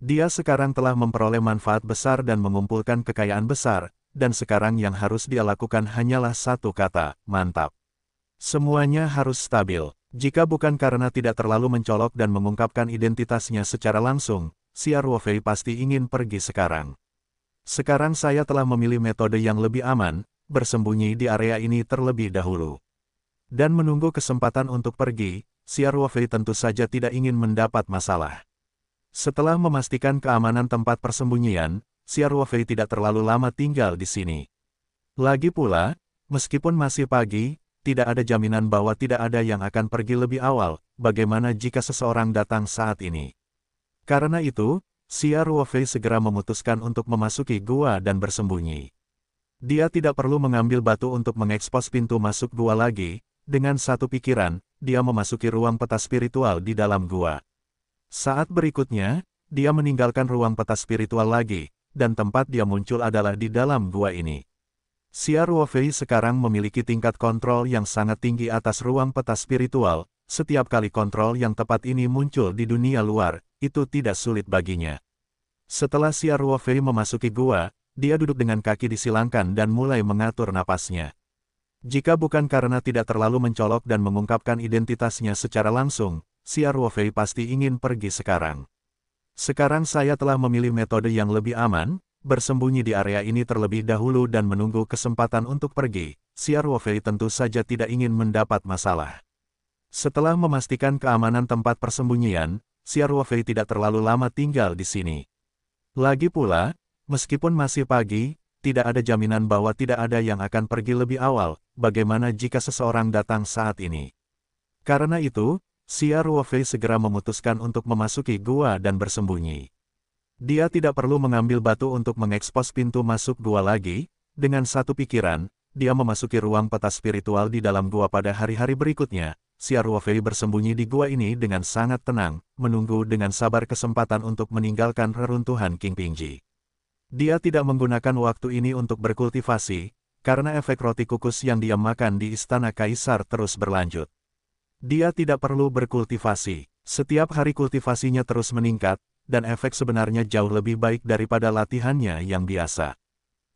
Dia sekarang telah memperoleh manfaat besar dan mengumpulkan kekayaan besar, dan sekarang yang harus dia lakukan hanyalah satu kata, mantap. Semuanya harus stabil. Jika bukan karena tidak terlalu mencolok dan mengungkapkan identitasnya secara langsung, Xia Ruofei pasti ingin pergi sekarang. Sekarang saya telah memilih metode yang lebih aman, bersembunyi di area ini terlebih dahulu. Dan menunggu kesempatan untuk pergi, Xia Ruofei tentu saja tidak ingin mendapat masalah. Setelah memastikan keamanan tempat persembunyian, Xia Ruofei tidak terlalu lama tinggal di sini. Lagi pula, meskipun masih pagi, tidak ada jaminan bahwa tidak ada yang akan pergi lebih awal, bagaimana jika seseorang datang saat ini. Karena itu, Xia Ruofei segera memutuskan untuk memasuki gua dan bersembunyi. Dia tidak perlu mengambil batu untuk mengekspos pintu masuk gua lagi, dengan satu pikiran, dia memasuki ruang peta spiritual di dalam gua. Saat berikutnya, dia meninggalkan ruang peta spiritual lagi, dan tempat dia muncul adalah di dalam gua ini. Xia Ruofei sekarang memiliki tingkat kontrol yang sangat tinggi atas ruang peta spiritual, setiap kali kontrol yang tepat ini muncul di dunia luar, itu tidak sulit baginya. Setelah Xia Ruofei memasuki gua, dia duduk dengan kaki disilangkan dan mulai mengatur napasnya. Jika bukan karena tidak terlalu mencolok dan mengungkapkan identitasnya secara langsung, Xia Ruofei pasti ingin pergi sekarang. Sekarang saya telah memilih metode yang lebih aman, bersembunyi di area ini terlebih dahulu dan menunggu kesempatan untuk pergi. Xia Ruofei tentu saja tidak ingin mendapat masalah. Setelah memastikan keamanan tempat persembunyian, Xia Ruofei tidak terlalu lama tinggal di sini. Lagi pula, meskipun masih pagi, tidak ada jaminan bahwa tidak ada yang akan pergi lebih awal, bagaimana jika seseorang datang saat ini. Karena itu, Xia Ruofei segera memutuskan untuk memasuki gua dan bersembunyi. Dia tidak perlu mengambil batu untuk mengekspos pintu masuk gua lagi, dengan satu pikiran, dia memasuki ruang peta spiritual di dalam gua pada hari-hari berikutnya. Xia Ruofei bersembunyi di gua ini dengan sangat tenang, menunggu dengan sabar kesempatan untuk meninggalkan reruntuhan Qingpingji. Dia tidak menggunakan waktu ini untuk berkultivasi, karena efek roti kukus yang dia makan di Istana Kaisar terus berlanjut. Dia tidak perlu berkultivasi. Setiap hari kultivasinya terus meningkat, dan efek sebenarnya jauh lebih baik daripada latihannya yang biasa.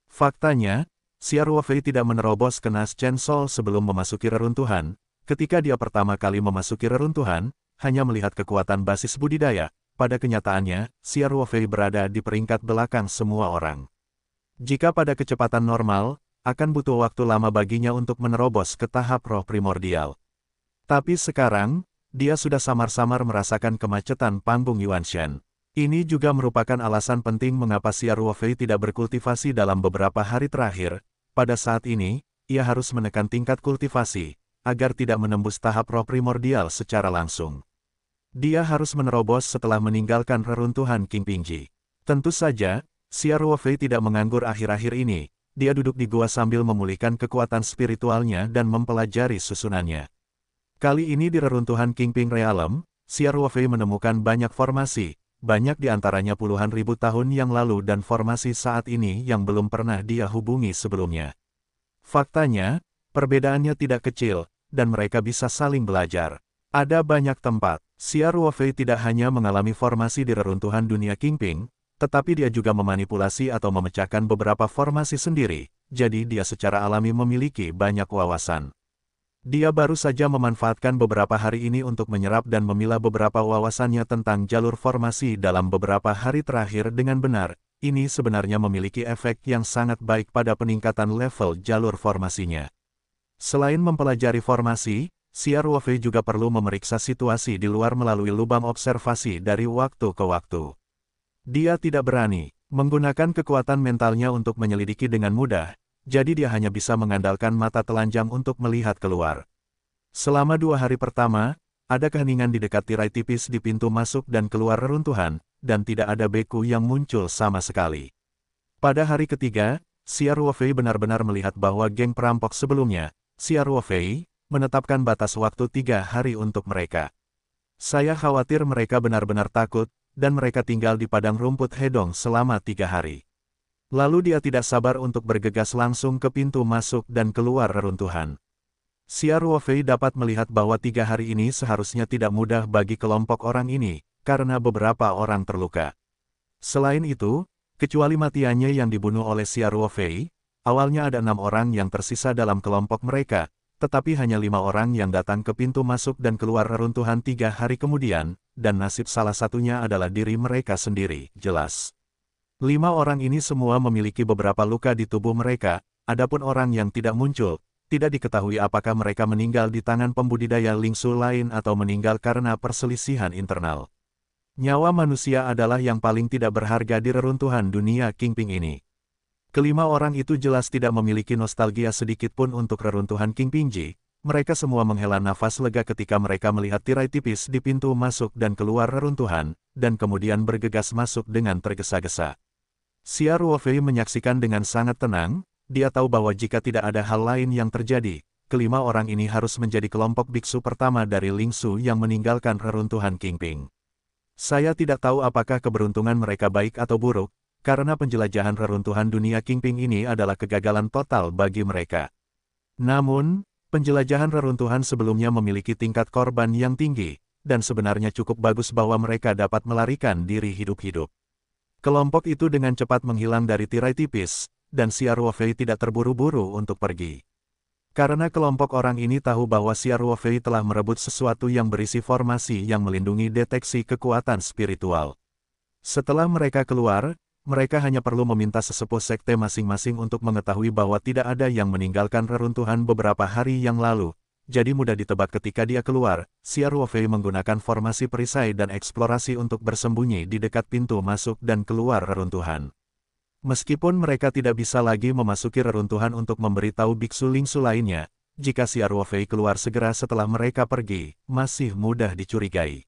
Faktanya, Xia Ruofei tidak menerobos ke Nas Chen Sol sebelum memasuki reruntuhan. Ketika dia pertama kali memasuki reruntuhan, hanya melihat kekuatan basis budidaya. Pada kenyataannya, Xia Ruofei berada di peringkat belakang semua orang. Jika pada kecepatan normal, akan butuh waktu lama baginya untuk menerobos ke tahap roh primordial. Tapi sekarang, dia sudah samar-samar merasakan kemacetan panggung Yuanshan. Ini juga merupakan alasan penting mengapa Xia Ruofei tidak berkultivasi dalam beberapa hari terakhir. Pada saat ini, ia harus menekan tingkat kultivasi, agar tidak menembus tahap roh primordial secara langsung. Dia harus menerobos setelah meninggalkan reruntuhan Qingpingji. Tentu saja, Xia Ruofei tidak menganggur akhir-akhir ini. Dia duduk di gua sambil memulihkan kekuatan spiritualnya dan mempelajari susunannya. Kali ini di reruntuhan Qingping Realm, Xia Ruofei menemukan banyak formasi, banyak di antaranya puluhan ribu tahun yang lalu dan formasi saat ini yang belum pernah dia hubungi sebelumnya. Faktanya, perbedaannya tidak kecil, dan mereka bisa saling belajar. Ada banyak tempat. Xia Ruofei tidak hanya mengalami formasi di reruntuhan dunia Qingping, tetapi dia juga memanipulasi atau memecahkan beberapa formasi sendiri, jadi dia secara alami memiliki banyak wawasan. Dia baru saja memanfaatkan beberapa hari ini untuk menyerap dan memilah beberapa wawasannya tentang jalur formasi dalam beberapa hari terakhir dengan benar. Ini sebenarnya memiliki efek yang sangat baik pada peningkatan level jalur formasinya. Selain mempelajari formasi, Xia Ruofei juga perlu memeriksa situasi di luar melalui lubang observasi dari waktu ke waktu. Dia tidak berani menggunakan kekuatan mentalnya untuk menyelidiki dengan mudah, jadi dia hanya bisa mengandalkan mata telanjang untuk melihat keluar. Selama 2 hari pertama, ada keheningan di dekat tirai tipis di pintu masuk dan keluar reruntuhan, dan tidak ada beku yang muncul sama sekali. Pada hari ketiga, Xia Ruofei benar-benar melihat bahwa geng perampok sebelumnya, Xia Ruofei, menetapkan batas waktu 3 hari untuk mereka. Saya khawatir mereka benar-benar takut, dan mereka tinggal di padang rumput Hedong selama 3 hari. Lalu dia tidak sabar untuk bergegas langsung ke pintu masuk dan keluar reruntuhan. Xia Ruofei dapat melihat bahwa 3 hari ini seharusnya tidak mudah bagi kelompok orang ini, karena beberapa orang terluka. Selain itu, kecuali matiannya yang dibunuh oleh Xia Ruofei, awalnya ada 6 orang yang tersisa dalam kelompok mereka, tetapi hanya 5 orang yang datang ke pintu masuk dan keluar reruntuhan 3 hari kemudian, dan nasib salah satunya adalah diri mereka sendiri, jelas. 5 orang ini semua memiliki beberapa luka di tubuh mereka, adapun orang yang tidak muncul, tidak diketahui apakah mereka meninggal di tangan pembudidaya lingsu lain atau meninggal karena perselisihan internal. Nyawa manusia adalah yang paling tidak berharga di reruntuhan dunia Kingping ini. Kelima orang itu jelas tidak memiliki nostalgia sedikit pun untuk reruntuhan Kingpingji. Mereka semua menghela nafas lega ketika mereka melihat tirai tipis di pintu masuk dan keluar reruntuhan, dan kemudian bergegas masuk dengan tergesa-gesa. Xia Ruofei menyaksikan dengan sangat tenang. Dia tahu bahwa jika tidak ada hal lain yang terjadi, kelima orang ini harus menjadi kelompok biksu pertama dari Lingsu yang meninggalkan reruntuhan Kingping. Saya tidak tahu apakah keberuntungan mereka baik atau buruk, karena penjelajahan reruntuhan dunia Kingping ini adalah kegagalan total bagi mereka. Namun, penjelajahan reruntuhan sebelumnya memiliki tingkat korban yang tinggi, dan sebenarnya cukup bagus bahwa mereka dapat melarikan diri hidup-hidup. Kelompok itu dengan cepat menghilang dari tirai tipis, dan Xia Ruofei tidak terburu-buru untuk pergi. Karena kelompok orang ini tahu bahwa Xia Ruofei telah merebut sesuatu yang berisi formasi yang melindungi deteksi kekuatan spiritual. Setelah mereka keluar, mereka hanya perlu meminta sesepuh sekte masing-masing untuk mengetahui bahwa tidak ada yang meninggalkan reruntuhan beberapa hari yang lalu. Jadi mudah ditebak ketika dia keluar, Xia Ruofei menggunakan formasi perisai dan eksplorasi untuk bersembunyi di dekat pintu masuk dan keluar reruntuhan. Meskipun mereka tidak bisa lagi memasuki reruntuhan untuk memberitahu biksu Lingsu lainnya, jika Xia Ruofei keluar segera setelah mereka pergi, masih mudah dicurigai.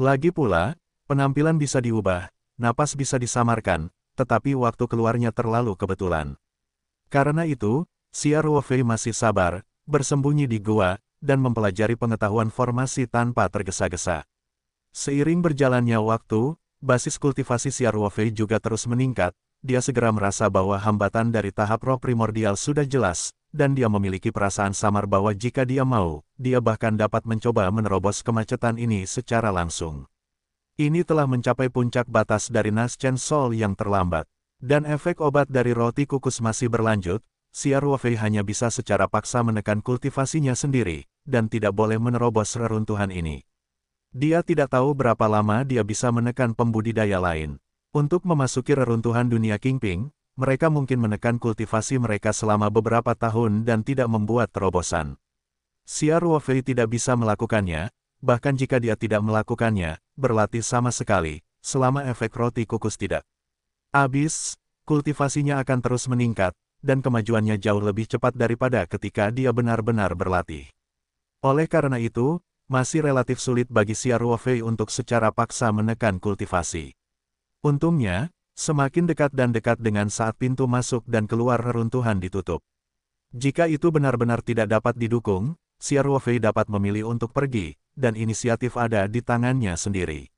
Lagi pula, penampilan bisa diubah, napas bisa disamarkan, tetapi waktu keluarnya terlalu kebetulan. Karena itu, Xia Ruofei masih sabar, bersembunyi di gua, dan mempelajari pengetahuan formasi tanpa tergesa-gesa. Seiring berjalannya waktu, basis kultivasi Xia Ruofei juga terus meningkat. Dia segera merasa bahwa hambatan dari tahap roh primordial sudah jelas, dan dia memiliki perasaan samar bahwa jika dia mau, dia bahkan dapat mencoba menerobos kemacetan ini secara langsung. Ini telah mencapai puncak batas dari Naschen Soul yang terlambat, dan efek obat dari roti kukus masih berlanjut. Xia Ruofei hanya bisa secara paksa menekan kultivasinya sendiri, dan tidak boleh menerobos reruntuhan ini. Dia tidak tahu berapa lama dia bisa menekan pembudidaya lain. Untuk memasuki reruntuhan dunia Kingping, mereka mungkin menekan kultivasi mereka selama beberapa tahun dan tidak membuat terobosan. Xia Ruofei tidak bisa melakukannya, bahkan jika dia tidak melakukannya, berlatih sama sekali, selama efek roti kukus tidak habis, kultivasinya akan terus meningkat, dan kemajuannya jauh lebih cepat daripada ketika dia benar-benar berlatih. Oleh karena itu, masih relatif sulit bagi Xia Ruofei untuk secara paksa menekan kultivasi. Untungnya, semakin dekat dan dekat dengan saat pintu masuk dan keluar reruntuhan ditutup. Jika itu benar-benar tidak dapat didukung, Xia Ruofei dapat memilih untuk pergi, dan inisiatif ada di tangannya sendiri.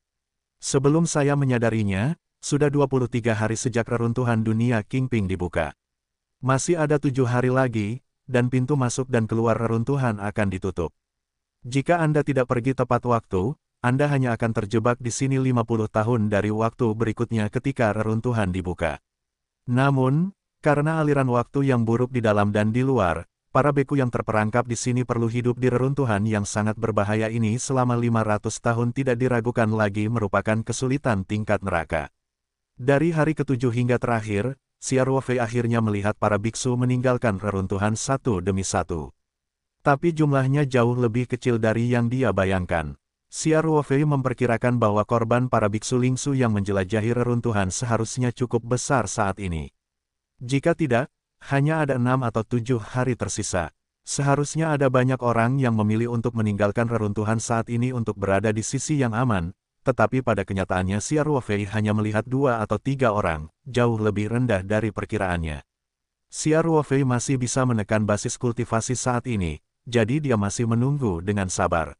Sebelum saya menyadarinya, sudah 23 hari sejak reruntuhan dunia Kingping dibuka. Masih ada 7 hari lagi, dan pintu masuk dan keluar reruntuhan akan ditutup. Jika Anda tidak pergi tepat waktu, Anda hanya akan terjebak di sini 50 tahun dari waktu berikutnya ketika reruntuhan dibuka. Namun, karena aliran waktu yang buruk di dalam dan di luar, para beku yang terperangkap di sini perlu hidup di reruntuhan yang sangat berbahaya ini selama 500 tahun tidak diragukan lagi merupakan kesulitan tingkat neraka. Dari hari ke-7 hingga terakhir, Xia Ruofei akhirnya melihat para biksu meninggalkan reruntuhan satu demi satu. Tapi jumlahnya jauh lebih kecil dari yang dia bayangkan. Xia Ruofei memperkirakan bahwa korban para biksu Lingsu yang menjelajahi reruntuhan seharusnya cukup besar saat ini. Jika tidak, hanya ada 6 atau 7 hari tersisa. Seharusnya ada banyak orang yang memilih untuk meninggalkan reruntuhan saat ini untuk berada di sisi yang aman, tetapi pada kenyataannya Xia Ruofei hanya melihat 2 atau 3 orang, jauh lebih rendah dari perkiraannya. Xia Ruofei masih bisa menekan basis kultivasi saat ini, jadi dia masih menunggu dengan sabar.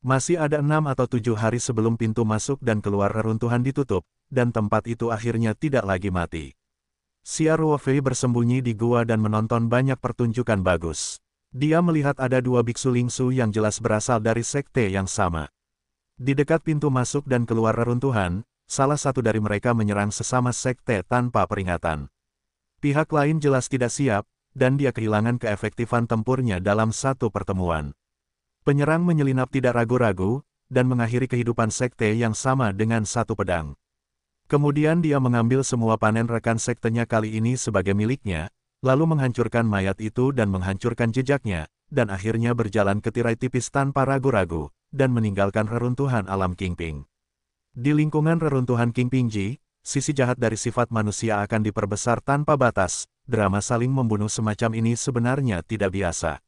Masih ada 6 atau 7 hari sebelum pintu masuk dan keluar reruntuhan ditutup, dan tempat itu akhirnya tidak lagi mati. Xia Ruofei bersembunyi di gua dan menonton banyak pertunjukan bagus. Dia melihat ada 2 biksu Lingsu yang jelas berasal dari sekte yang sama. Di dekat pintu masuk dan keluar reruntuhan, salah satu dari mereka menyerang sesama sekte tanpa peringatan. Pihak lain jelas tidak siap, dan dia kehilangan keefektifan tempurnya dalam satu pertemuan. Penyerang menyelinap tidak ragu-ragu, dan mengakhiri kehidupan sekte yang sama dengan satu pedang. Kemudian dia mengambil semua panen rekan sektenya kali ini sebagai miliknya, lalu menghancurkan mayat itu dan menghancurkan jejaknya, dan akhirnya berjalan ke tirai tipis tanpa ragu-ragu, dan meninggalkan reruntuhan alam Qingping. Di lingkungan reruntuhan Qingpingji, sisi jahat dari sifat manusia akan diperbesar tanpa batas. Drama saling membunuh semacam ini sebenarnya tidak biasa.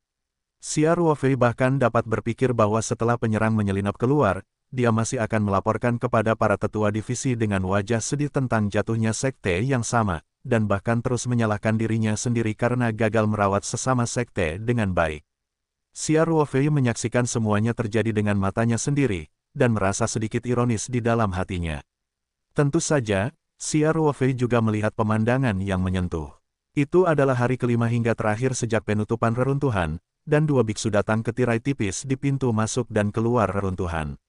Xia Ruofei bahkan dapat berpikir bahwa setelah penyerang menyelinap keluar, dia masih akan melaporkan kepada para tetua divisi dengan wajah sedih tentang jatuhnya sekte yang sama, dan bahkan terus menyalahkan dirinya sendiri karena gagal merawat sesama sekte dengan baik. Xia Ruofei menyaksikan semuanya terjadi dengan matanya sendiri, dan merasa sedikit ironis di dalam hatinya. Tentu saja, Xia Ruofei juga melihat pemandangan yang menyentuh. Itu adalah hari kelima hingga terakhir sejak penutupan reruntuhan, dan 2 biksu datang ke tirai tipis di pintu masuk dan keluar reruntuhan.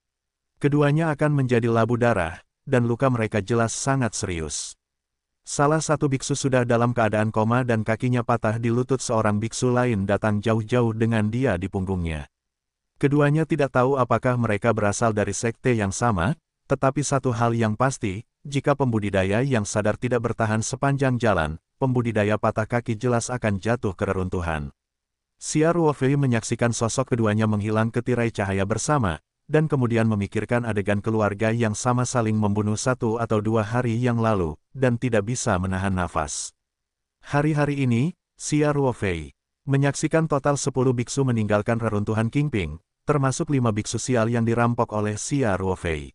Keduanya akan menjadi labu darah, dan luka mereka jelas sangat serius. Salah satu biksu sudah dalam keadaan koma dan kakinya patah di lutut seorang biksu lain datang jauh-jauh dengan dia di punggungnya. Keduanya tidak tahu apakah mereka berasal dari sekte yang sama, tetapi satu hal yang pasti, jika pembudidaya yang sadar tidak bertahan sepanjang jalan, pembudidaya patah kaki jelas akan jatuh ke reruntuhan. Xia Ruofei menyaksikan sosok keduanya menghilang ke tirai cahaya bersama, dan kemudian memikirkan adegan keluarga yang sama saling membunuh 1 atau 2 hari yang lalu, dan tidak bisa menahan nafas. Hari-hari ini, Xia Ruofei menyaksikan total 10 biksu meninggalkan reruntuhan Qingping, termasuk 5 biksu sial yang dirampok oleh Xia Ruofei.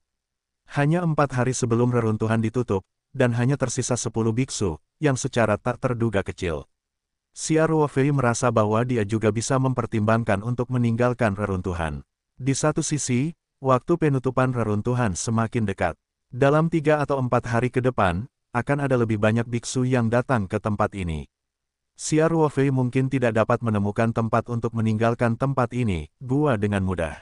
Hanya 4 hari sebelum reruntuhan ditutup, dan hanya tersisa 10 biksu, yang secara tak terduga kecil. Xia Ruofei merasa bahwa dia juga bisa mempertimbangkan untuk meninggalkan reruntuhan. Di satu sisi, waktu penutupan reruntuhan semakin dekat. Dalam 3 atau 4 hari ke depan, akan ada lebih banyak biksu yang datang ke tempat ini. Xia Ruofei mungkin tidak dapat menemukan tempat untuk meninggalkan tempat ini, gua dengan mudah.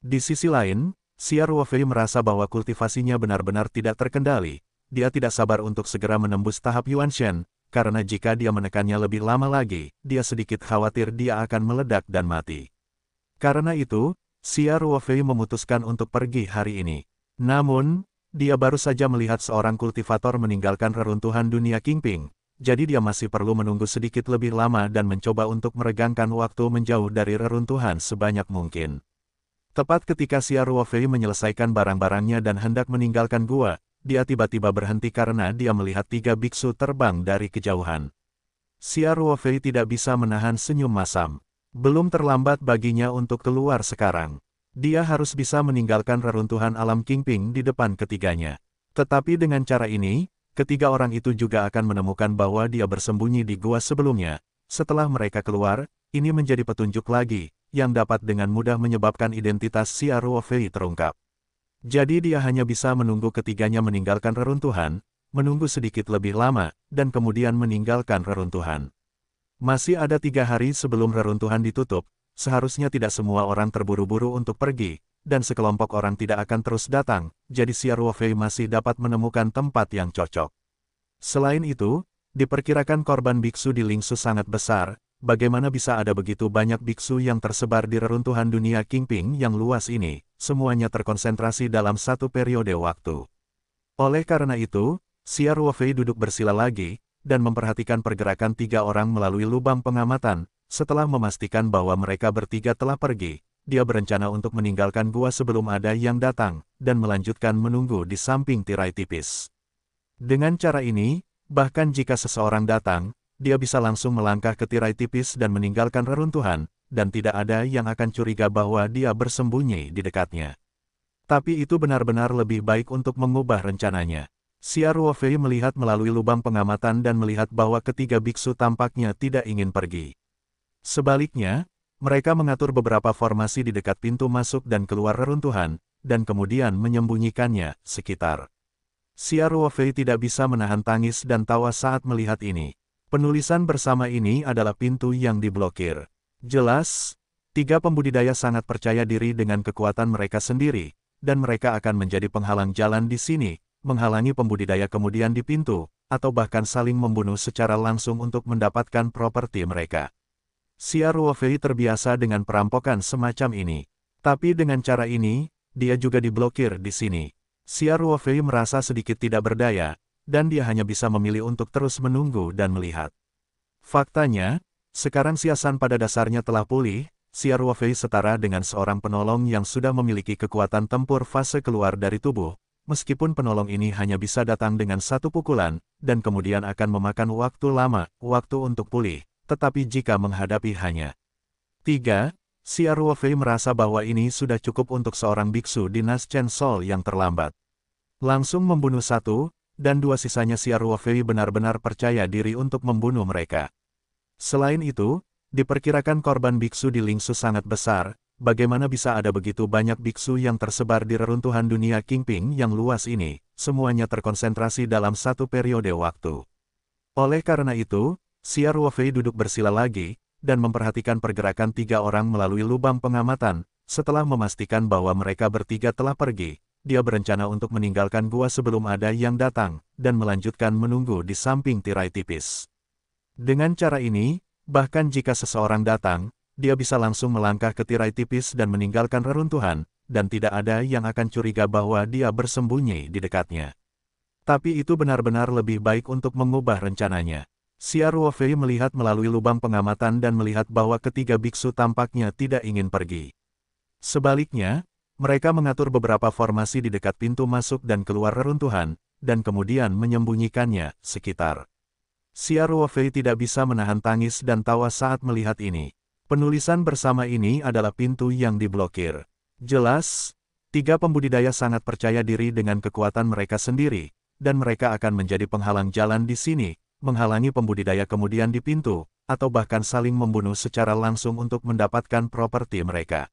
Di sisi lain, Xia Ruofei merasa bahwa kultivasinya benar-benar tidak terkendali. Dia tidak sabar untuk segera menembus tahap Yuanshen, karena jika dia menekannya lebih lama lagi, dia sedikit khawatir dia akan meledak dan mati. Karena itu, Xia Ruofei memutuskan untuk pergi hari ini. Namun, dia baru saja melihat seorang kultivator meninggalkan reruntuhan dunia Qingping, jadi dia masih perlu menunggu sedikit lebih lama dan mencoba untuk meregangkan waktu menjauh dari reruntuhan sebanyak mungkin. Tepat ketika Xia Ruofei menyelesaikan barang-barangnya dan hendak meninggalkan gua, dia tiba-tiba berhenti karena dia melihat 3 biksu terbang dari kejauhan. Xia Ruofei tidak bisa menahan senyum masam. Belum terlambat baginya untuk keluar sekarang. Dia harus bisa meninggalkan reruntuhan alam Qingping di depan ketiganya. Tetapi dengan cara ini, ketiga orang itu juga akan menemukan bahwa dia bersembunyi di gua sebelumnya. Setelah mereka keluar, ini menjadi petunjuk lagi, yang dapat dengan mudah menyebabkan identitas Xia Ruofei terungkap. Jadi dia hanya bisa menunggu ketiganya meninggalkan reruntuhan, menunggu sedikit lebih lama, dan kemudian meninggalkan reruntuhan. Masih ada 3 hari sebelum reruntuhan ditutup, seharusnya tidak semua orang terburu-buru untuk pergi, dan sekelompok orang tidak akan terus datang, jadi Xia Ruofei masih dapat menemukan tempat yang cocok. Selain itu, diperkirakan korban biksu di Lingsu sangat besar, bagaimana bisa ada begitu banyak biksu yang tersebar di reruntuhan dunia Qingping yang luas ini, semuanya terkonsentrasi dalam satu periode waktu. Oleh karena itu, Xia Ruofei duduk bersila lagi, dan memperhatikan pergerakan 3 orang melalui lubang pengamatan. Setelah memastikan bahwa mereka bertiga telah pergi, dia berencana untuk meninggalkan gua sebelum ada yang datang, dan melanjutkan menunggu di samping tirai tipis. Dengan cara ini, bahkan jika seseorang datang, dia bisa langsung melangkah ke tirai tipis dan meninggalkan reruntuhan, dan tidak ada yang akan curiga bahwa dia bersembunyi di dekatnya. Tapi itu benar-benar lebih baik untuk mengubah rencananya. Xia Ruofei melihat melalui lubang pengamatan dan melihat bahwa ketiga biksu tampaknya tidak ingin pergi. Sebaliknya, mereka mengatur beberapa formasi di dekat pintu masuk dan keluar reruntuhan, dan kemudian menyembunyikannya sekitar. Xia Ruofei tidak bisa menahan tangis dan tawa saat melihat ini. Penulisan bersama ini adalah pintu yang diblokir. Jelas, tiga pembudidaya sangat percaya diri dengan kekuatan mereka sendiri, dan mereka akan menjadi penghalang jalan di sini, menghalangi pembudidaya kemudian di pintu, atau bahkan saling membunuh secara langsung untuk mendapatkan properti mereka. Xia Ruofei terbiasa dengan perampokan semacam ini. Tapi dengan cara ini, dia juga diblokir di sini. Xia Ruofei merasa sedikit tidak berdaya, dan dia hanya bisa memilih untuk terus menunggu dan melihat. Faktanya, sekarang Xia San pada dasarnya telah pulih. Xia Ruofei setara dengan seorang penolong yang sudah memiliki kekuatan tempur fase keluar dari tubuh, meskipun penolong ini hanya bisa datang dengan satu pukulan, dan kemudian akan memakan waktu lama, waktu untuk pulih, tetapi jika menghadapi hanya 3, Xia Ruofei merasa bahwa ini sudah cukup untuk seorang biksu di Nas Chen Sol yang terlambat. Langsung membunuh satu, dan dua sisanya Xia Ruofei benar-benar percaya diri untuk membunuh mereka. Selain itu, diperkirakan korban biksu di Lingsu sangat besar, bagaimana bisa ada begitu banyak biksu yang tersebar di reruntuhan dunia Qingping yang luas ini, semuanya terkonsentrasi dalam satu periode waktu. Oleh karena itu, Xia Ruofei duduk bersila lagi, dan memperhatikan pergerakan tiga orang melalui lubang pengamatan. Setelah memastikan bahwa mereka bertiga telah pergi, dia berencana untuk meninggalkan gua sebelum ada yang datang, dan melanjutkan menunggu di samping tirai tipis. Dengan cara ini, bahkan jika seseorang datang, dia bisa langsung melangkah ke tirai tipis dan meninggalkan reruntuhan, dan tidak ada yang akan curiga bahwa dia bersembunyi di dekatnya. Tapi itu benar-benar lebih baik untuk mengubah rencananya. Xia Ruofei melihat melalui lubang pengamatan dan melihat bahwa ketiga biksu tampaknya tidak ingin pergi. Sebaliknya, mereka mengatur beberapa formasi di dekat pintu masuk dan keluar reruntuhan, dan kemudian menyembunyikannya sekitar. Xia Ruofei tidak bisa menahan tangis dan tawa saat melihat ini. Penulisan bersama ini adalah pintu yang diblokir. Jelas, tiga pembudidaya sangat percaya diri dengan kekuatan mereka sendiri, dan mereka akan menjadi penghalang jalan di sini, menghalangi pembudidaya kemudian di pintu, atau bahkan saling membunuh secara langsung untuk mendapatkan properti mereka.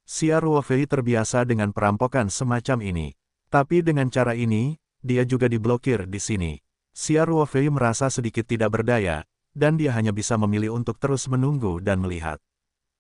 Xia Ruofei terbiasa dengan perampokan semacam ini. Tapi dengan cara ini, dia juga diblokir di sini. Xia Ruofei merasa sedikit tidak berdaya, dan dia hanya bisa memilih untuk terus menunggu dan melihat.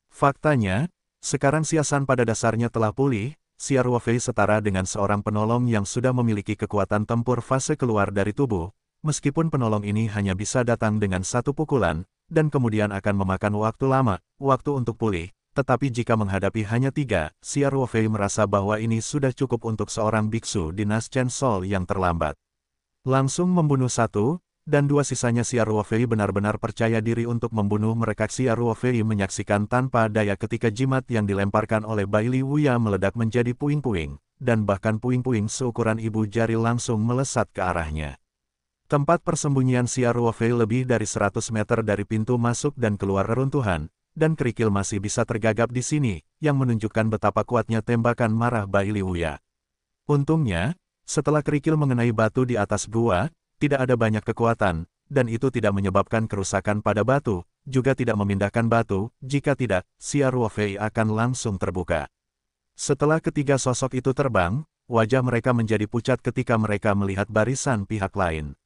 Faktanya, sekarang Xia San pada dasarnya telah pulih. Xia Ruofei setara dengan seorang penolong yang sudah memiliki kekuatan tempur fase keluar dari tubuh, meskipun penolong ini hanya bisa datang dengan satu pukulan, dan kemudian akan memakan waktu lama, waktu untuk pulih. Tetapi jika menghadapi hanya 3, Xia Ruofei merasa bahwa ini sudah cukup untuk seorang biksu di Nas Chen Sol yang terlambat. Langsung membunuh satu, dan dua sisanya Xia Ruofei benar-benar percaya diri untuk membunuh mereka. Xia Ruofei menyaksikan tanpa daya ketika jimat yang dilemparkan oleh Bai Li Wuya meledak menjadi puing-puing, dan bahkan puing-puing seukuran ibu jari langsung melesat ke arahnya. Tempat persembunyian Xia Ruofei lebih dari 100 meter dari pintu masuk dan keluar reruntuhan, dan kerikil masih bisa tergagap di sini, yang menunjukkan betapa kuatnya tembakan marah Bai Li Wuya. Untungnya, setelah kerikil mengenai batu di atas gua, tidak ada banyak kekuatan, dan itu tidak menyebabkan kerusakan pada batu, juga tidak memindahkan batu. Jika tidak, Xia Ruofei akan langsung terbuka. Setelah ketiga sosok itu terbang, wajah mereka menjadi pucat ketika mereka melihat barisan pihak lain.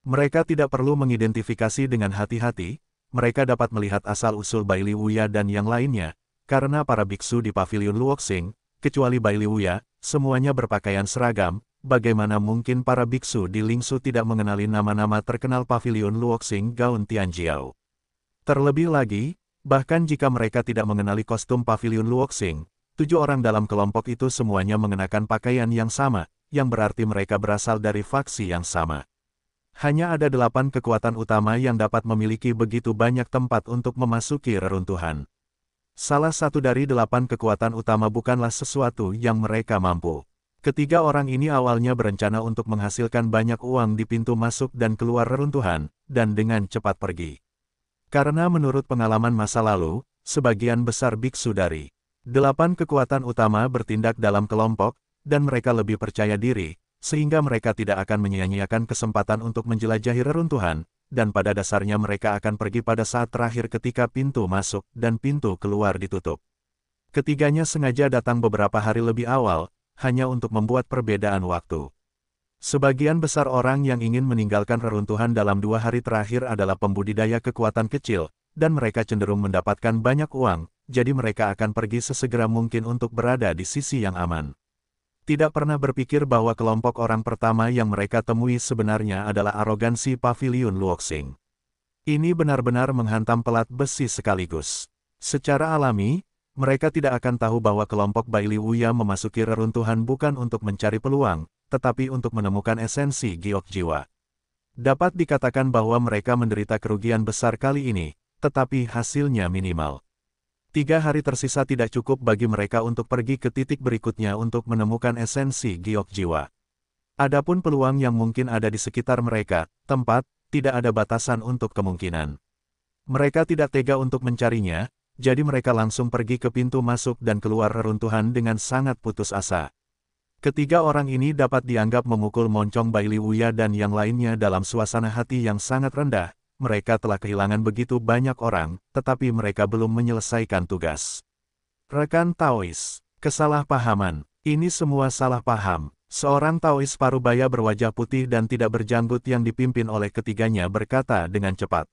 Mereka tidak perlu mengidentifikasi dengan hati-hati. Mereka dapat melihat asal-usul Bai Li Wuya dan yang lainnya, karena para biksu di pavilion Luoxing, kecuali Bai Li Wuya, semuanya berpakaian seragam. Bagaimana mungkin para biksu di Lingsu tidak mengenali nama-nama terkenal pavilion Luoxing Gaun Tianjiao? Terlebih lagi, bahkan jika mereka tidak mengenali kostum pavilion Luoxing, 7 orang dalam kelompok itu semuanya mengenakan pakaian yang sama, yang berarti mereka berasal dari faksi yang sama. Hanya ada 8 kekuatan utama yang dapat memiliki begitu banyak tempat untuk memasuki reruntuhan. Salah satu dari 8 kekuatan utama bukanlah sesuatu yang mereka mampu. Ketiga orang ini awalnya berencana untuk menghasilkan banyak uang di pintu masuk dan keluar reruntuhan, dan dengan cepat pergi. Karena menurut pengalaman masa lalu, sebagian besar biksu dari 8 kekuatan utama bertindak dalam kelompok, dan mereka lebih percaya diri, sehingga mereka tidak akan menyia-nyiakan kesempatan untuk menjelajahi reruntuhan, dan pada dasarnya mereka akan pergi pada saat terakhir ketika pintu masuk dan pintu keluar ditutup. Ketiganya sengaja datang beberapa hari lebih awal, hanya untuk membuat perbedaan waktu. Sebagian besar orang yang ingin meninggalkan reruntuhan dalam 2 hari terakhir adalah pembudidaya kekuatan kecil, dan mereka cenderung mendapatkan banyak uang, jadi mereka akan pergi sesegera mungkin untuk berada di sisi yang aman. Tidak pernah berpikir bahwa kelompok orang pertama yang mereka temui sebenarnya adalah arogansi Paviliun Luoxing. Ini benar-benar menghantam pelat besi sekaligus. Secara alami, mereka tidak akan tahu bahwa kelompok Baili Wuya memasuki reruntuhan bukan untuk mencari peluang, tetapi untuk menemukan esensi giok jiwa. Dapat dikatakan bahwa mereka menderita kerugian besar kali ini, tetapi hasilnya minimal. 3 hari tersisa tidak cukup bagi mereka untuk pergi ke titik berikutnya untuk menemukan esensi giok jiwa. Adapun peluang yang mungkin ada di sekitar mereka, tempat, tidak ada batasan untuk kemungkinan. Mereka tidak tega untuk mencarinya, jadi mereka langsung pergi ke pintu masuk dan keluar reruntuhan dengan sangat putus asa. Ketiga orang ini dapat dianggap memukul moncong Baili Wuya dan yang lainnya dalam suasana hati yang sangat rendah. Mereka telah kehilangan begitu banyak orang, tetapi mereka belum menyelesaikan tugas. Rekan Taois, kesalahpahaman. Ini semua salah paham. Seorang Taois parubaya berwajah putih dan tidak berjanggut yang dipimpin oleh ketiganya berkata dengan cepat.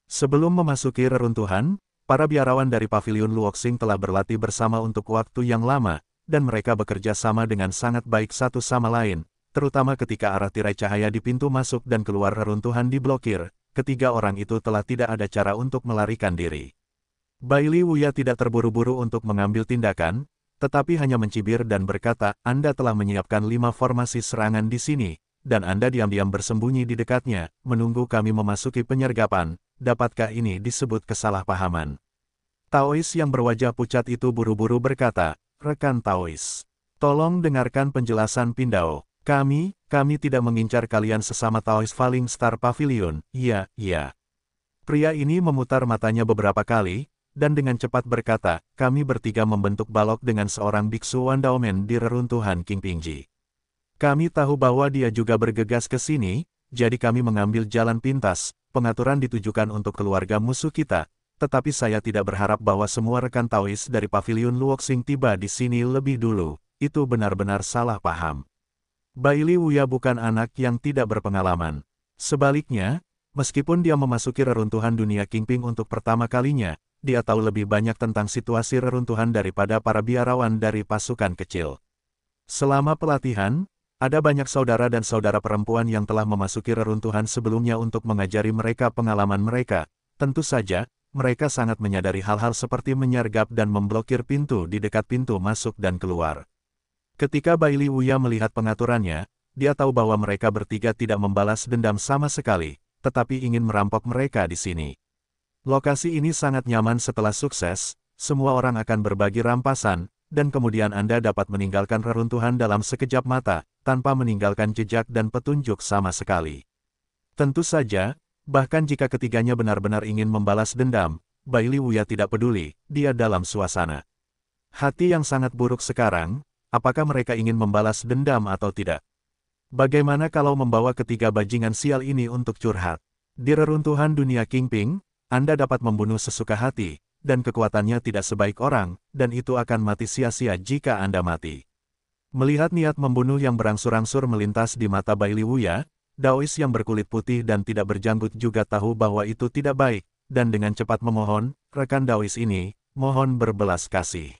Sebelum memasuki reruntuhan, para biarawan dari Paviliun Luoxing telah berlatih bersama untuk waktu yang lama, dan mereka bekerja sama dengan sangat baik satu sama lain, terutama ketika arah tirai cahaya di pintu masuk dan keluar reruntuhan diblokir. Ketiga orang itu telah tidak ada cara untuk melarikan diri. Baili Wuya tidak terburu-buru untuk mengambil tindakan, tetapi hanya mencibir dan berkata, Anda telah menyiapkan 5 formasi serangan di sini, dan Anda diam-diam bersembunyi di dekatnya, menunggu kami memasuki penyergapan. Dapatkah ini disebut kesalahpahaman? Taois yang berwajah pucat itu buru-buru berkata, Rekan Taois, tolong dengarkan penjelasan Pindao. Kami tidak mengincar kalian sesama Taois Falling Star Pavilion. Iya. Pria ini memutar matanya beberapa kali, dan dengan cepat berkata, kami bertiga membentuk balok dengan seorang biksu Wandaomen di reruntuhan Qingpingji. Kami tahu bahwa dia juga bergegas ke sini, jadi kami mengambil jalan pintas. Pengaturan ditujukan untuk keluarga musuh kita. Tetapi saya tidak berharap bahwa semua rekan Taois dari Paviliun Luoxing tiba di sini lebih dulu. Itu benar-benar salah paham. Baili Wuya bukan anak yang tidak berpengalaman. Sebaliknya, meskipun dia memasuki reruntuhan dunia Qingping untuk pertama kalinya, dia tahu lebih banyak tentang situasi reruntuhan daripada para biarawan dari pasukan kecil. Selama pelatihan, ada banyak saudara dan saudara perempuan yang telah memasuki reruntuhan sebelumnya untuk mengajari mereka pengalaman mereka. Tentu saja, mereka sangat menyadari hal-hal seperti menyergap dan memblokir pintu di dekat pintu masuk dan keluar. Ketika Baili Wuya melihat pengaturannya, dia tahu bahwa mereka bertiga tidak membalas dendam sama sekali, tetapi ingin merampok mereka di sini. Lokasi ini sangat nyaman setelah sukses, semua orang akan berbagi rampasan, dan kemudian Anda dapat meninggalkan reruntuhan dalam sekejap mata, tanpa meninggalkan jejak dan petunjuk sama sekali. Tentu saja, bahkan jika ketiganya benar-benar ingin membalas dendam, Baili Wuya tidak peduli, dia dalam suasana hati yang sangat buruk sekarang. Apakah mereka ingin membalas dendam atau tidak? Bagaimana kalau membawa ketiga bajingan sial ini untuk curhat? Di reruntuhan dunia Qingping, Anda dapat membunuh sesuka hati, dan kekuatannya tidak sebaik orang, dan itu akan mati sia-sia jika Anda mati. Melihat niat membunuh yang berangsur-angsur melintas di mata Baili Wuya, Daois yang berkulit putih dan tidak berjanggut juga tahu bahwa itu tidak baik, dan dengan cepat memohon, rekan Daois ini, mohon berbelas kasih.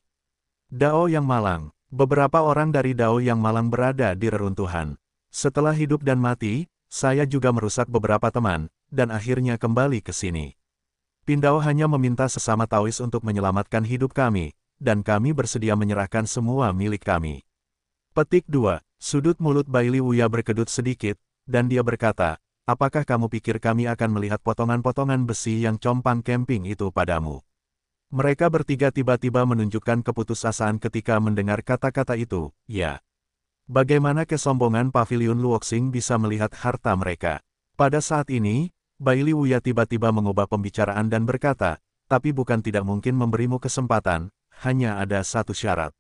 Dao yang malang. Beberapa orang dari Dao yang malang berada di reruntuhan. Setelah hidup dan mati, saya juga merusak beberapa teman, dan akhirnya kembali ke sini. Pindao hanya meminta sesama Taois untuk menyelamatkan hidup kami, dan kami bersedia menyerahkan semua milik kami. Petik 2. Sudut mulut Baili Wuya berkedut sedikit, dan dia berkata, apakah kamu pikir kami akan melihat potongan-potongan besi yang compang camping itu padamu? Mereka bertiga tiba-tiba menunjukkan keputusasaan ketika mendengar kata-kata itu, ya. Bagaimana kesombongan Paviliun Luoxing bisa melihat harta mereka? Pada saat ini, Baili Wuya tiba-tiba mengubah pembicaraan dan berkata, tapi bukan tidak mungkin memberimu kesempatan, hanya ada satu syarat.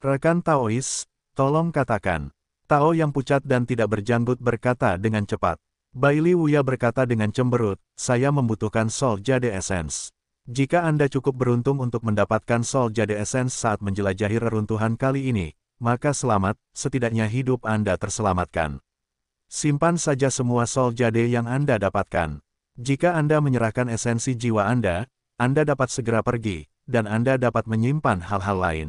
Rekan Taois, tolong katakan. Tao yang pucat dan tidak berjanggut berkata dengan cepat. Baili Wuya berkata dengan cemberut, saya membutuhkan Soul Jade Essence. Jika Anda cukup beruntung untuk mendapatkan Soul Jade Essence saat menjelajahi reruntuhan kali ini, maka selamat, setidaknya hidup Anda terselamatkan. Simpan saja semua Soul Jade yang Anda dapatkan. Jika Anda menyerahkan esensi jiwa Anda dapat segera pergi, dan Anda dapat menyimpan hal-hal lain.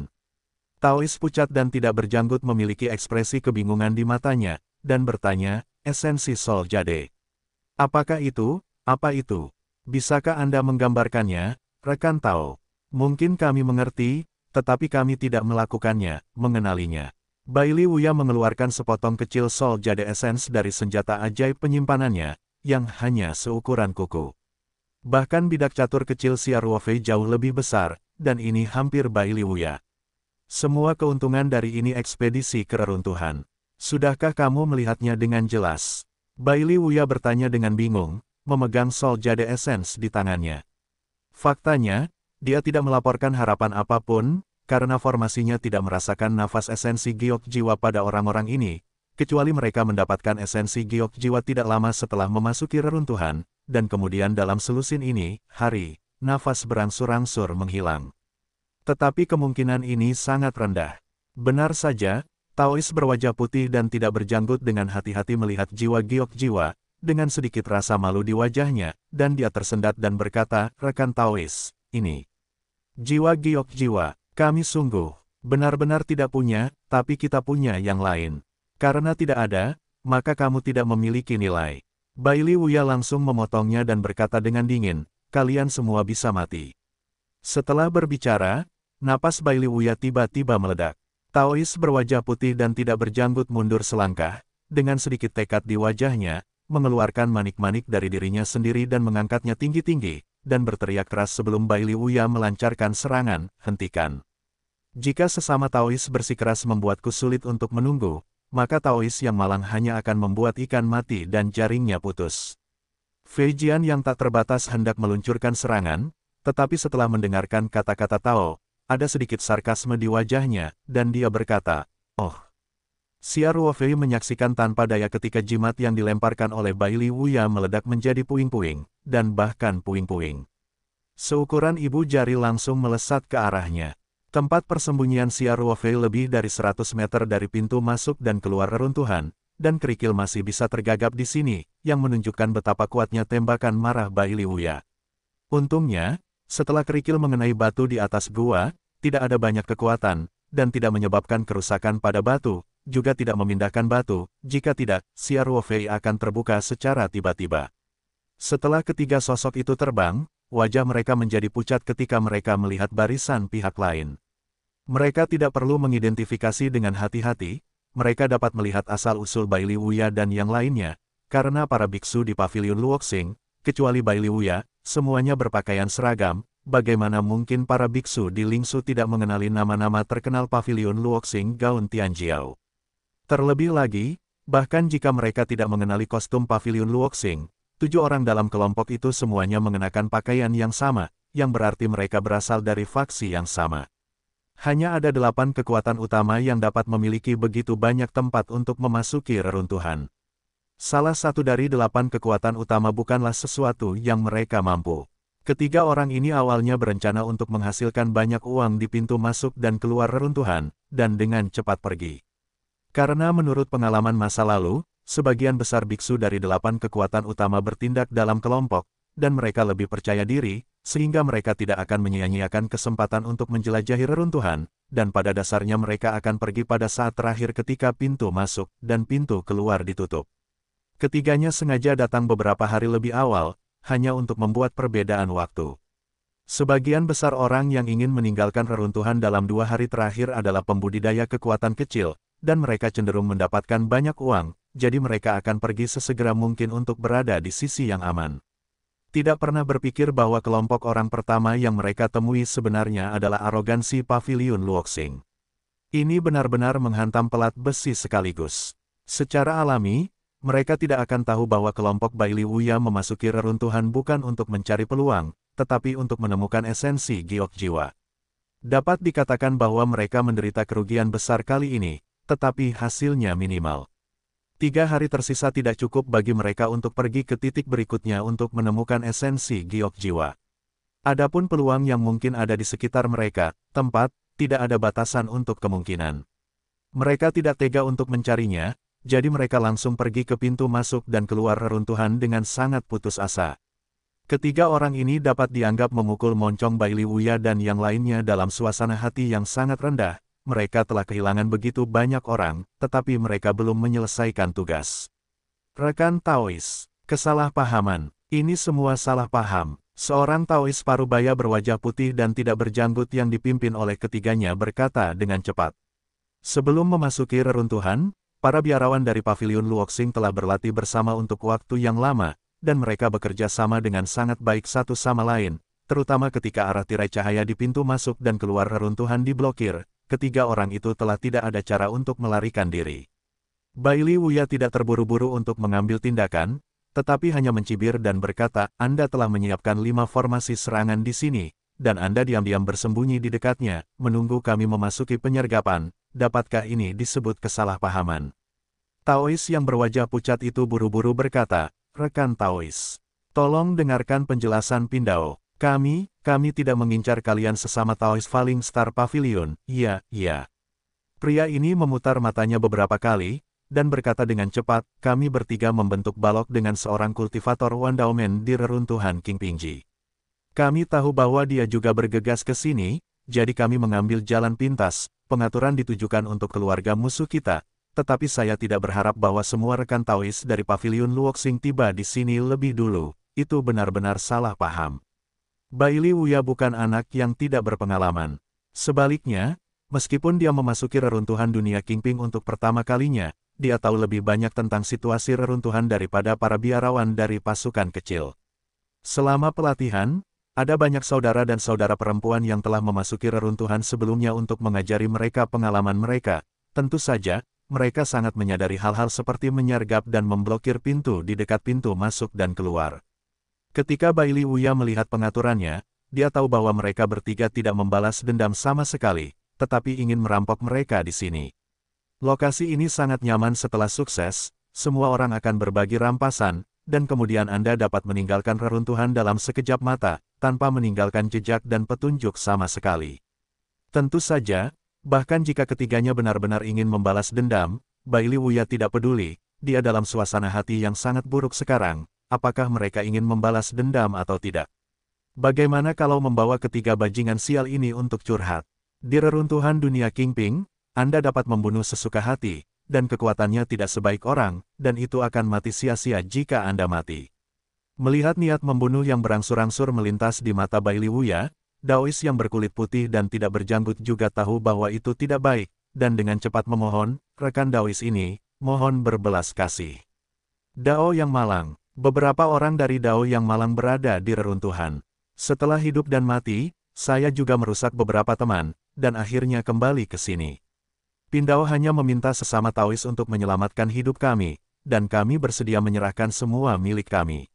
Taois pucat dan tidak berjanggut memiliki ekspresi kebingungan di matanya, dan bertanya, esensi Soul Jade. Apakah itu? Apa itu? Bisakah Anda menggambarkannya, rekan Tao? Mungkin kami mengerti, tetapi kami tidak melakukannya, mengenalinya. Baili Wuya mengeluarkan sepotong kecil Soul Jade Essence dari senjata ajaib penyimpanannya, yang hanya seukuran kuku. Bahkan bidak catur kecil Xia Ruofei jauh lebih besar, dan ini hampir Baili Wuya. Semua keuntungan dari ini ekspedisi ke reruntuhan. Sudahkah kamu melihatnya dengan jelas? Baili Wuya bertanya dengan bingung, memegang Soul Jade Essence di tangannya. Faktanya, dia tidak melaporkan harapan apapun, karena formasinya tidak merasakan nafas esensi giok jiwa pada orang-orang ini, kecuali mereka mendapatkan esensi giok jiwa tidak lama setelah memasuki reruntuhan, dan kemudian dalam selusin ini, hari, nafas berangsur-angsur menghilang. Tetapi kemungkinan ini sangat rendah. Benar saja, Taois berwajah putih dan tidak berjanggut dengan hati-hati melihat jiwa giok jiwa, dengan sedikit rasa malu di wajahnya, dan dia tersendat dan berkata, rekan Taois, ini jiwa giok jiwa. Kami sungguh, benar-benar tidak punya, tapi kita punya yang lain. Karena tidak ada, maka kamu tidak memiliki nilai. Baili Wuya langsung memotongnya dan berkata dengan dingin, kalian semua bisa mati. Setelah berbicara, napas Baili Wuya tiba-tiba meledak. Taois berwajah putih dan tidak berjanggut mundur selangkah, dengan sedikit tekad di wajahnya, mengeluarkan manik-manik dari dirinya sendiri dan mengangkatnya tinggi-tinggi, dan berteriak keras sebelum Baili Wuya melancarkan serangan, hentikan. Jika sesama Taois bersikeras membuatku sulit untuk menunggu, maka Taois yang malang hanya akan membuat ikan mati dan jaringnya putus. Fei Jian yang tak terbatas hendak meluncurkan serangan, tetapi setelah mendengarkan kata-kata Tao, ada sedikit sarkasme di wajahnya, dan dia berkata, oh. Xia Ruofei menyaksikan tanpa daya ketika jimat yang dilemparkan oleh Baili Wuya meledak menjadi puing-puing, dan bahkan puing-puing. Seukuran ibu jari langsung melesat ke arahnya. Tempat persembunyian Xia Ruofei lebih dari 100 meter dari pintu masuk dan keluar reruntuhan, dan kerikil masih bisa tergagap di sini, yang menunjukkan betapa kuatnya tembakan marah Baili Wuya. Untungnya, setelah kerikil mengenai batu di atas gua, tidak ada banyak kekuatan, dan tidak menyebabkan kerusakan pada batu, juga tidak memindahkan batu, jika tidak, Xia Ruofei akan terbuka secara tiba-tiba. Setelah ketiga sosok itu terbang, wajah mereka menjadi pucat ketika mereka melihat barisan pihak lain. Mereka tidak perlu mengidentifikasi dengan hati-hati, mereka dapat melihat asal-usul Baili Wuya dan yang lainnya, karena para biksu di pavilion Luoxing, kecuali Baili Wuya, semuanya berpakaian seragam. Bagaimana mungkin para biksu di Lingsu tidak mengenali nama-nama terkenal pavilion Luoxing Gaun Tianjiao? Terlebih lagi, bahkan jika mereka tidak mengenali kostum pavilion Luoxing, 7 orang dalam kelompok itu semuanya mengenakan pakaian yang sama, yang berarti mereka berasal dari faksi yang sama. Hanya ada 8 kekuatan utama yang dapat memiliki begitu banyak tempat untuk memasuki reruntuhan. Salah satu dari 8 kekuatan utama bukanlah sesuatu yang mereka mampu. Ketiga orang ini awalnya berencana untuk menghasilkan banyak uang di pintu masuk dan keluar reruntuhan, dan dengan cepat pergi. Karena menurut pengalaman masa lalu, sebagian besar biksu dari 8 kekuatan utama bertindak dalam kelompok, dan mereka lebih percaya diri, sehingga mereka tidak akan menyia-nyiakan kesempatan untuk menjelajahi reruntuhan, dan pada dasarnya mereka akan pergi pada saat terakhir ketika pintu masuk dan pintu keluar ditutup. Ketiganya sengaja datang beberapa hari lebih awal, hanya untuk membuat perbedaan waktu. Sebagian besar orang yang ingin meninggalkan reruntuhan dalam 2 hari terakhir adalah pembudidaya kekuatan kecil, dan mereka cenderung mendapatkan banyak uang, jadi mereka akan pergi sesegera mungkin untuk berada di sisi yang aman. Tidak pernah berpikir bahwa kelompok orang pertama yang mereka temui sebenarnya adalah arogansi pavilion Luoxing. Ini benar-benar menghantam pelat besi sekaligus. Secara alami, Mereka tidak akan tahu bahwa kelompok Bailey Wuya memasuki reruntuhan bukan untuk mencari peluang, tetapi untuk menemukan esensi giok jiwa. Dapat dikatakan bahwa mereka menderita kerugian besar kali ini, tetapi hasilnya minimal. 3 hari tersisa tidak cukup bagi mereka untuk pergi ke titik berikutnya untuk menemukan esensi giok jiwa. Adapun peluang yang mungkin ada di sekitar mereka, tempat, tidak ada batasan untuk kemungkinan. Mereka tidak tega untuk mencarinya, jadi mereka langsung pergi ke pintu masuk dan keluar reruntuhan dengan sangat putus asa. Ketiga orang ini dapat dianggap memukul moncong Bailey Wuya dan yang lainnya dalam suasana hati yang sangat rendah. Mereka telah kehilangan begitu banyak orang, tetapi mereka belum menyelesaikan tugas. Rekan Taois, kesalahpahaman, ini semua salah paham. Seorang Taois parubaya berwajah putih dan tidak berjanggut yang dipimpin oleh ketiganya berkata dengan cepat. Sebelum memasuki reruntuhan, para biarawan dari Paviliun Luoxing telah berlatih bersama untuk waktu yang lama, dan mereka bekerja sama dengan sangat baik satu sama lain, terutama ketika arah tirai cahaya di pintu masuk dan keluar reruntuhan diblokir. Ketiga orang itu telah tidak ada cara untuk melarikan diri. Bailey Wuya tidak terburu-buru untuk mengambil tindakan, tetapi hanya mencibir dan berkata, Anda telah menyiapkan 5 formasi serangan di sini, dan Anda diam-diam bersembunyi di dekatnya, menunggu kami memasuki penyergapan. Dapatkah ini disebut kesalahpahaman? Taois yang berwajah pucat itu buru-buru berkata, Rekan Taois, tolong dengarkan penjelasan Pindao. Kami tidak mengincar kalian sesama Taois Falling Star Pavilion. Iya. Pria ini memutar matanya beberapa kali, dan berkata dengan cepat, kami bertiga membentuk balok dengan seorang kultivator Wandaomen di reruntuhan King Pingji. Kami tahu bahwa dia juga bergegas ke sini, jadi kami mengambil jalan pintas. Pengaturan ditujukan untuk keluarga musuh kita, tetapi saya tidak berharap bahwa semua rekan Taois dari Paviliun Luoxing tiba di sini lebih dulu. Itu benar-benar salah paham. Bailey Wuya bukan anak yang tidak berpengalaman. Sebaliknya, meskipun dia memasuki reruntuhan dunia Kingping untuk pertama kalinya, dia tahu lebih banyak tentang situasi reruntuhan daripada para biarawan dari pasukan kecil. Selama pelatihan, ada banyak saudara dan saudara perempuan yang telah memasuki reruntuhan sebelumnya untuk mengajari mereka pengalaman mereka. Tentu saja, mereka sangat menyadari hal-hal seperti menyergap dan memblokir pintu di dekat pintu masuk dan keluar. Ketika Bailey Wuya melihat pengaturannya, dia tahu bahwa mereka bertiga tidak membalas dendam sama sekali, tetapi ingin merampok mereka di sini. Lokasi ini sangat nyaman setelah sukses, semua orang akan berbagi rampasan, dan kemudian Anda dapat meninggalkan reruntuhan dalam sekejap mata, tanpa meninggalkan jejak dan petunjuk sama sekali. Tentu saja, bahkan jika ketiganya benar-benar ingin membalas dendam, Bailey Wuya tidak peduli, dia dalam suasana hati yang sangat buruk sekarang, apakah mereka ingin membalas dendam atau tidak. Bagaimana kalau membawa ketiga bajingan sial ini untuk curhat? Di reruntuhan dunia Kingping, Anda dapat membunuh sesuka hati, dan kekuatannya tidak sebaik orang, dan itu akan mati sia-sia jika Anda mati. Melihat niat membunuh yang berangsur-angsur melintas di mata Bailey Wuya, Daois yang berkulit putih dan tidak berjanggut juga tahu bahwa itu tidak baik, dan dengan cepat memohon, rekan Daois ini, mohon berbelas kasih. Dao yang malang, beberapa orang dari Dao yang malang berada di reruntuhan. Setelah hidup dan mati, saya juga merusak beberapa teman, dan akhirnya kembali ke sini. Pindao hanya meminta sesama Taois untuk menyelamatkan hidup kami, dan kami bersedia menyerahkan semua milik kami.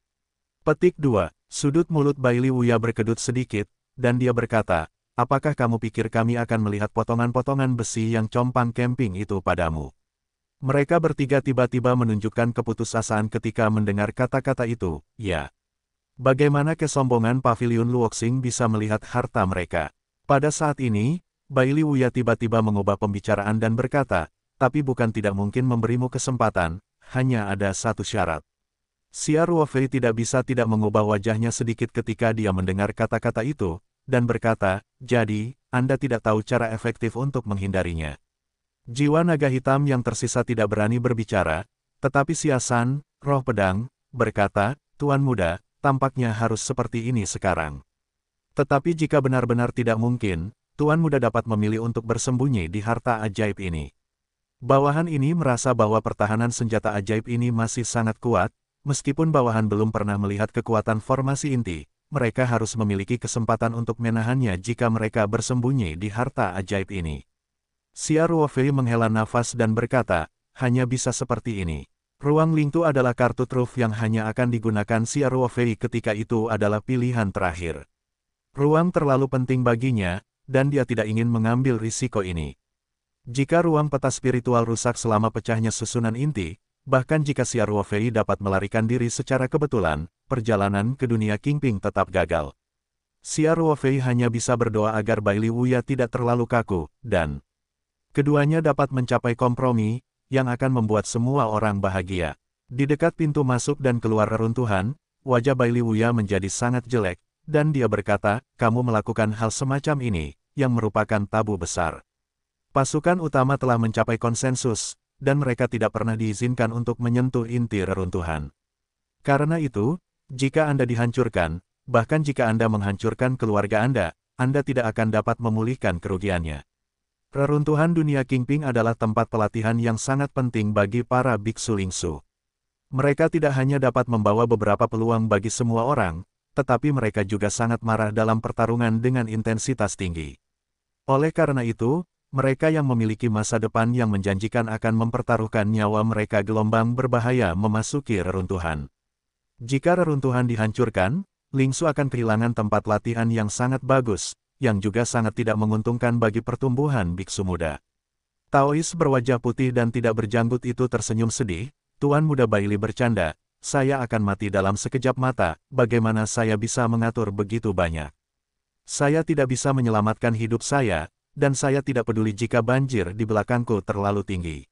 Petik 2. Sudut mulut Bailey Wuya berkedut sedikit, dan dia berkata, apakah kamu pikir kami akan melihat potongan-potongan besi yang compang camping itu padamu? Mereka bertiga tiba-tiba menunjukkan keputusasaan ketika mendengar kata-kata itu, ya. Bagaimana kesombongan Paviliun Luoxing bisa melihat harta mereka? Pada saat ini, Bailey Wuya tiba-tiba mengubah pembicaraan dan berkata, tapi bukan tidak mungkin memberimu kesempatan, hanya ada satu syarat. Xia Ruofei tidak bisa tidak mengubah wajahnya sedikit ketika dia mendengar kata-kata itu, dan berkata, jadi, Anda tidak tahu cara efektif untuk menghindarinya. Jiwa naga hitam yang tersisa tidak berani berbicara, tetapi Xia San, roh pedang, berkata, Tuan Muda, tampaknya harus seperti ini sekarang. Tetapi jika benar-benar tidak mungkin, Tuan Muda dapat memilih untuk bersembunyi di harta ajaib ini. Bawahan ini merasa bahwa pertahanan senjata ajaib ini masih sangat kuat, meskipun bawahan belum pernah melihat kekuatan formasi inti, mereka harus memiliki kesempatan untuk menahannya jika mereka bersembunyi di harta ajaib ini. Xia Ruofei menghela nafas dan berkata, hanya bisa seperti ini. Ruang Lingtu adalah kartu truf yang hanya akan digunakan Xia Ruofei ketika itu adalah pilihan terakhir. Ruang terlalu penting baginya, dan dia tidak ingin mengambil risiko ini. Jika ruang peta spiritual rusak selama pecahnya susunan inti, bahkan jika Xia Ruofei dapat melarikan diri secara kebetulan, perjalanan ke dunia Kingping tetap gagal. Xia Ruofei hanya bisa berdoa agar Bai Li Wuya tidak terlalu kaku, dan keduanya dapat mencapai kompromi, yang akan membuat semua orang bahagia. Di dekat pintu masuk dan keluar reruntuhan, wajah Bai Li Wuya menjadi sangat jelek, dan dia berkata, kamu melakukan hal semacam ini, yang merupakan tabu besar. Pasukan utama telah mencapai konsensus, dan mereka tidak pernah diizinkan untuk menyentuh inti reruntuhan. Karena itu, jika Anda dihancurkan, bahkan jika Anda menghancurkan keluarga Anda tidak akan dapat memulihkan kerugiannya. Reruntuhan dunia Kingping adalah tempat pelatihan yang sangat penting bagi para biksu Lingsu. Mereka tidak hanya dapat membawa beberapa peluang bagi semua orang, tetapi mereka juga sangat marah dalam pertarungan dengan intensitas tinggi. Oleh karena itu, mereka yang memiliki masa depan yang menjanjikan akan mempertaruhkan nyawa mereka gelombang berbahaya memasuki reruntuhan. Jika reruntuhan dihancurkan, Lingsu akan kehilangan tempat latihan yang sangat bagus, yang juga sangat tidak menguntungkan bagi pertumbuhan biksu muda. Taois berwajah putih dan tidak berjanggut itu tersenyum sedih. Tuan Muda Bai Li bercanda, saya akan mati dalam sekejap mata, bagaimana saya bisa mengatur begitu banyak? Saya tidak bisa menyelamatkan hidup saya, dan saya tidak peduli jika banjir di belakangku terlalu tinggi.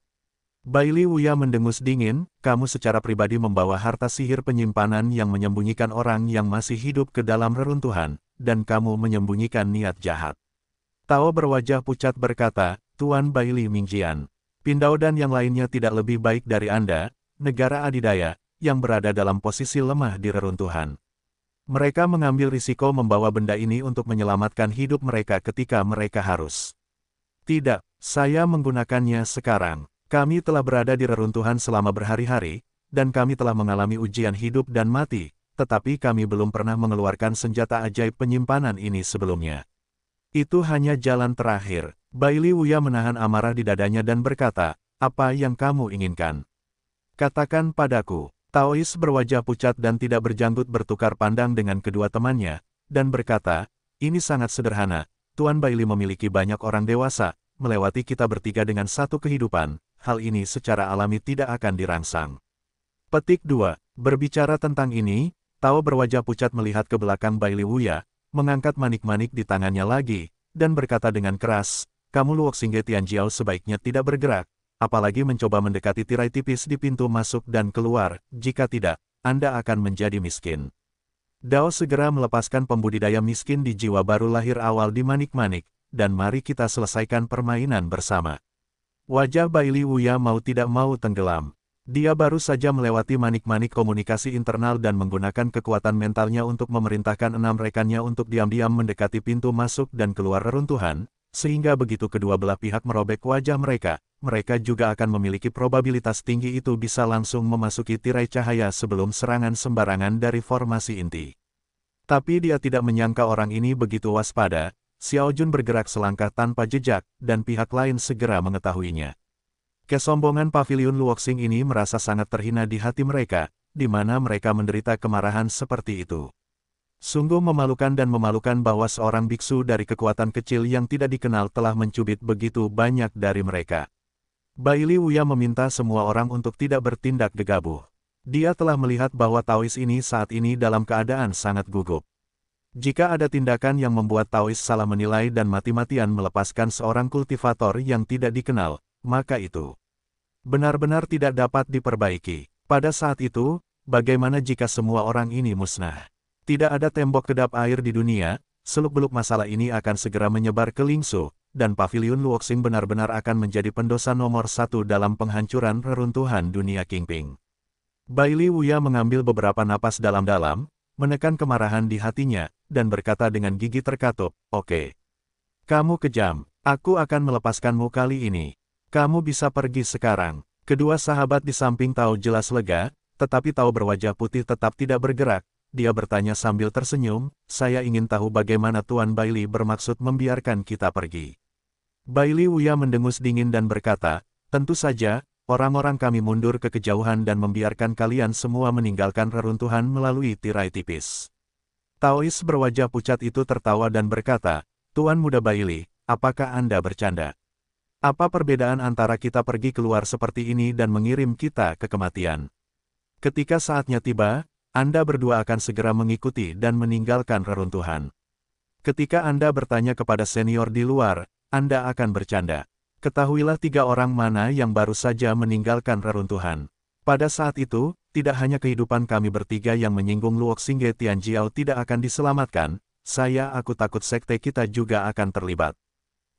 Bai Li Wuya mendengus dingin, kamu secara pribadi membawa harta sihir penyimpanan yang menyembunyikan orang yang masih hidup ke dalam reruntuhan, dan kamu menyembunyikan niat jahat. Tao berwajah pucat berkata, Tuan Bai Li Mingjian, Pindao dan yang lainnya tidak lebih baik dari Anda, negara adidaya, yang berada dalam posisi lemah di reruntuhan. Mereka mengambil risiko membawa benda ini untuk menyelamatkan hidup mereka ketika mereka harus. Tidak, saya menggunakannya sekarang. Kami telah berada di reruntuhan selama berhari-hari, dan kami telah mengalami ujian hidup dan mati, tetapi kami belum pernah mengeluarkan senjata ajaib penyimpanan ini sebelumnya. Itu hanya jalan terakhir. Bai Li Wuya menahan amarah di dadanya dan berkata, apa yang kamu inginkan? Katakan padaku. Taois berwajah pucat dan tidak berjanggut bertukar pandang dengan kedua temannya, dan berkata, ini sangat sederhana, Tuan Bai Li memiliki banyak orang dewasa, melewati kita bertiga dengan satu kehidupan, hal ini secara alami tidak akan dirangsang. Petik 2. Berbicara tentang ini, Tao berwajah pucat melihat ke belakang Bai Li Wuya, mengangkat manik-manik di tangannya lagi, dan berkata dengan keras, kamu Luok Xingge Tianjiao sebaiknya tidak bergerak, apalagi mencoba mendekati tirai tipis di pintu masuk dan keluar, jika tidak, Anda akan menjadi miskin. Dao segera melepaskan pembudidaya miskin di jiwa baru lahir awal di manik-manik, dan mari kita selesaikan permainan bersama. Wajah Bai Li Wuya mau tidak mau tenggelam. Dia baru saja melewati manik-manik komunikasi internal dan menggunakan kekuatan mentalnya untuk memerintahkan 6 rekannya untuk diam-diam mendekati pintu masuk dan keluar reruntuhan, sehingga begitu kedua belah pihak merobek wajah mereka juga akan memiliki probabilitas tinggi itu bisa langsung memasuki tirai cahaya sebelum serangan sembarangan dari formasi inti. Tapi dia tidak menyangka orang ini begitu waspada. Xiao Jun bergerak selangkah tanpa jejak, dan pihak lain segera mengetahuinya. Kesombongan pavilion Luoxing ini merasa sangat terhina di hati mereka, di mana mereka menderita kemarahan seperti itu. Sungguh memalukan dan memalukan bahwa seorang biksu dari kekuatan kecil yang tidak dikenal telah mencubit begitu banyak dari mereka. Bai Li Wuya meminta semua orang untuk tidak bertindak gegabah. Dia telah melihat bahwa Taois ini saat ini dalam keadaan sangat gugup. Jika ada tindakan yang membuat Taois salah menilai dan mati-matian melepaskan seorang kultivator yang tidak dikenal, maka itu benar-benar tidak dapat diperbaiki. Pada saat itu, bagaimana jika semua orang ini musnah? Tidak ada tembok kedap air di dunia, seluk-beluk masalah ini akan segera menyebar ke Lingsu, dan pavilion Luoxing benar-benar akan menjadi pendosa nomor 1 dalam penghancuran reruntuhan dunia Kingping. Bai Li Wuya mengambil beberapa napas dalam-dalam, menekan kemarahan di hatinya, dan berkata dengan gigi terkatup, oke. Kamu kejam, aku akan melepaskanmu kali ini. Kamu bisa pergi sekarang. Kedua sahabat di samping Tao jelas lega, tetapi Tao berwajah putih tetap tidak bergerak. Dia bertanya sambil tersenyum, saya ingin tahu bagaimana Tuan Bai Li bermaksud membiarkan kita pergi. Bai Li Wuya mendengus dingin dan berkata, tentu saja, orang-orang kami mundur ke kejauhan dan membiarkan kalian semua meninggalkan reruntuhan melalui tirai tipis. Taois berwajah pucat itu tertawa dan berkata, Tuan Muda Bailey, apakah Anda bercanda? Apa perbedaan antara kita pergi keluar seperti ini dan mengirim kita ke kematian? Ketika saatnya tiba, Anda berdua akan segera mengikuti dan meninggalkan reruntuhan. Ketika Anda bertanya kepada senior di luar, Anda akan bercanda. Ketahuilah 3 orang mana yang baru saja meninggalkan reruntuhan. Pada saat itu, tidak hanya kehidupan kami bertiga yang menyinggung Luok Xingge Tianjiao tidak akan diselamatkan, aku takut sekte kita juga akan terlibat.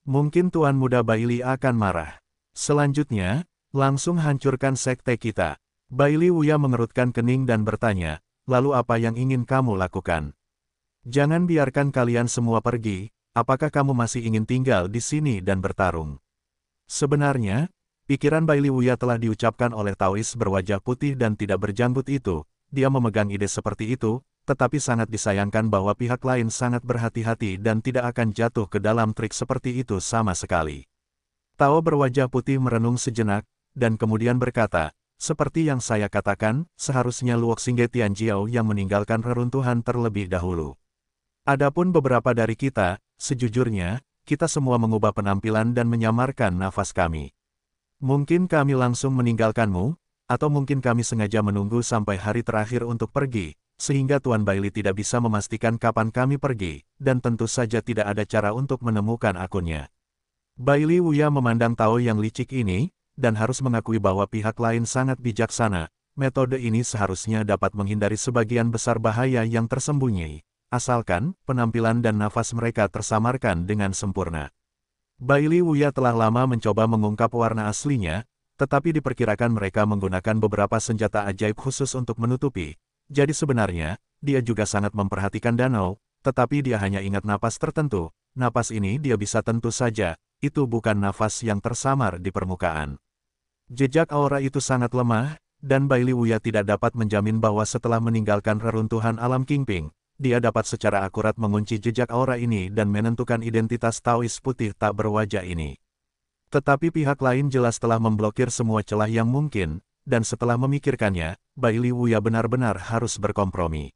Mungkin Tuan Muda Bailey akan marah. Selanjutnya, langsung hancurkan sekte kita. Bailey Wuya mengerutkan kening dan bertanya, lalu apa yang ingin kamu lakukan? Jangan biarkan kalian semua pergi, apakah kamu masih ingin tinggal di sini dan bertarung? Sebenarnya, pikiran Bailey Wuya telah diucapkan oleh Taois berwajah putih dan tidak berjanggut itu. Dia memegang ide seperti itu, tetapi sangat disayangkan bahwa pihak lain sangat berhati-hati dan tidak akan jatuh ke dalam trik seperti itu sama sekali. Tao berwajah putih merenung sejenak, dan kemudian berkata, seperti yang saya katakan, seharusnya Luok Xingge Tianjiao yang meninggalkan reruntuhan terlebih dahulu. Adapun beberapa dari kita, sejujurnya, kita semua mengubah penampilan dan menyamarkan nafas kami. Mungkin kami langsung meninggalkanmu, atau mungkin kami sengaja menunggu sampai hari terakhir untuk pergi, sehingga Tuan Bailey tidak bisa memastikan kapan kami pergi, dan tentu saja tidak ada cara untuk menemukan akunnya. Bailey Wuya memandang Tao yang licik ini, dan harus mengakui bahwa pihak lain sangat bijaksana. Metode ini seharusnya dapat menghindari sebagian besar bahaya yang tersembunyi, asalkan penampilan dan nafas mereka tersamarkan dengan sempurna. Bailey Wuya telah lama mencoba mengungkap warna aslinya, tetapi diperkirakan mereka menggunakan beberapa senjata ajaib khusus untuk menutupi. Jadi sebenarnya, dia juga sangat memperhatikan danau, tetapi dia hanya ingat napas tertentu. Napas ini dia bisa tentu saja, itu bukan nafas yang tersamar di permukaan. Jejak aura itu sangat lemah, dan Bailey Wuya tidak dapat menjamin bahwa setelah meninggalkan reruntuhan alam Qingping, dia dapat secara akurat mengunci jejak aura ini dan menentukan identitas Taois putih tak berwajah ini. Tetapi pihak lain jelas telah memblokir semua celah yang mungkin, dan setelah memikirkannya, Bailey Wuya benar-benar harus berkompromi.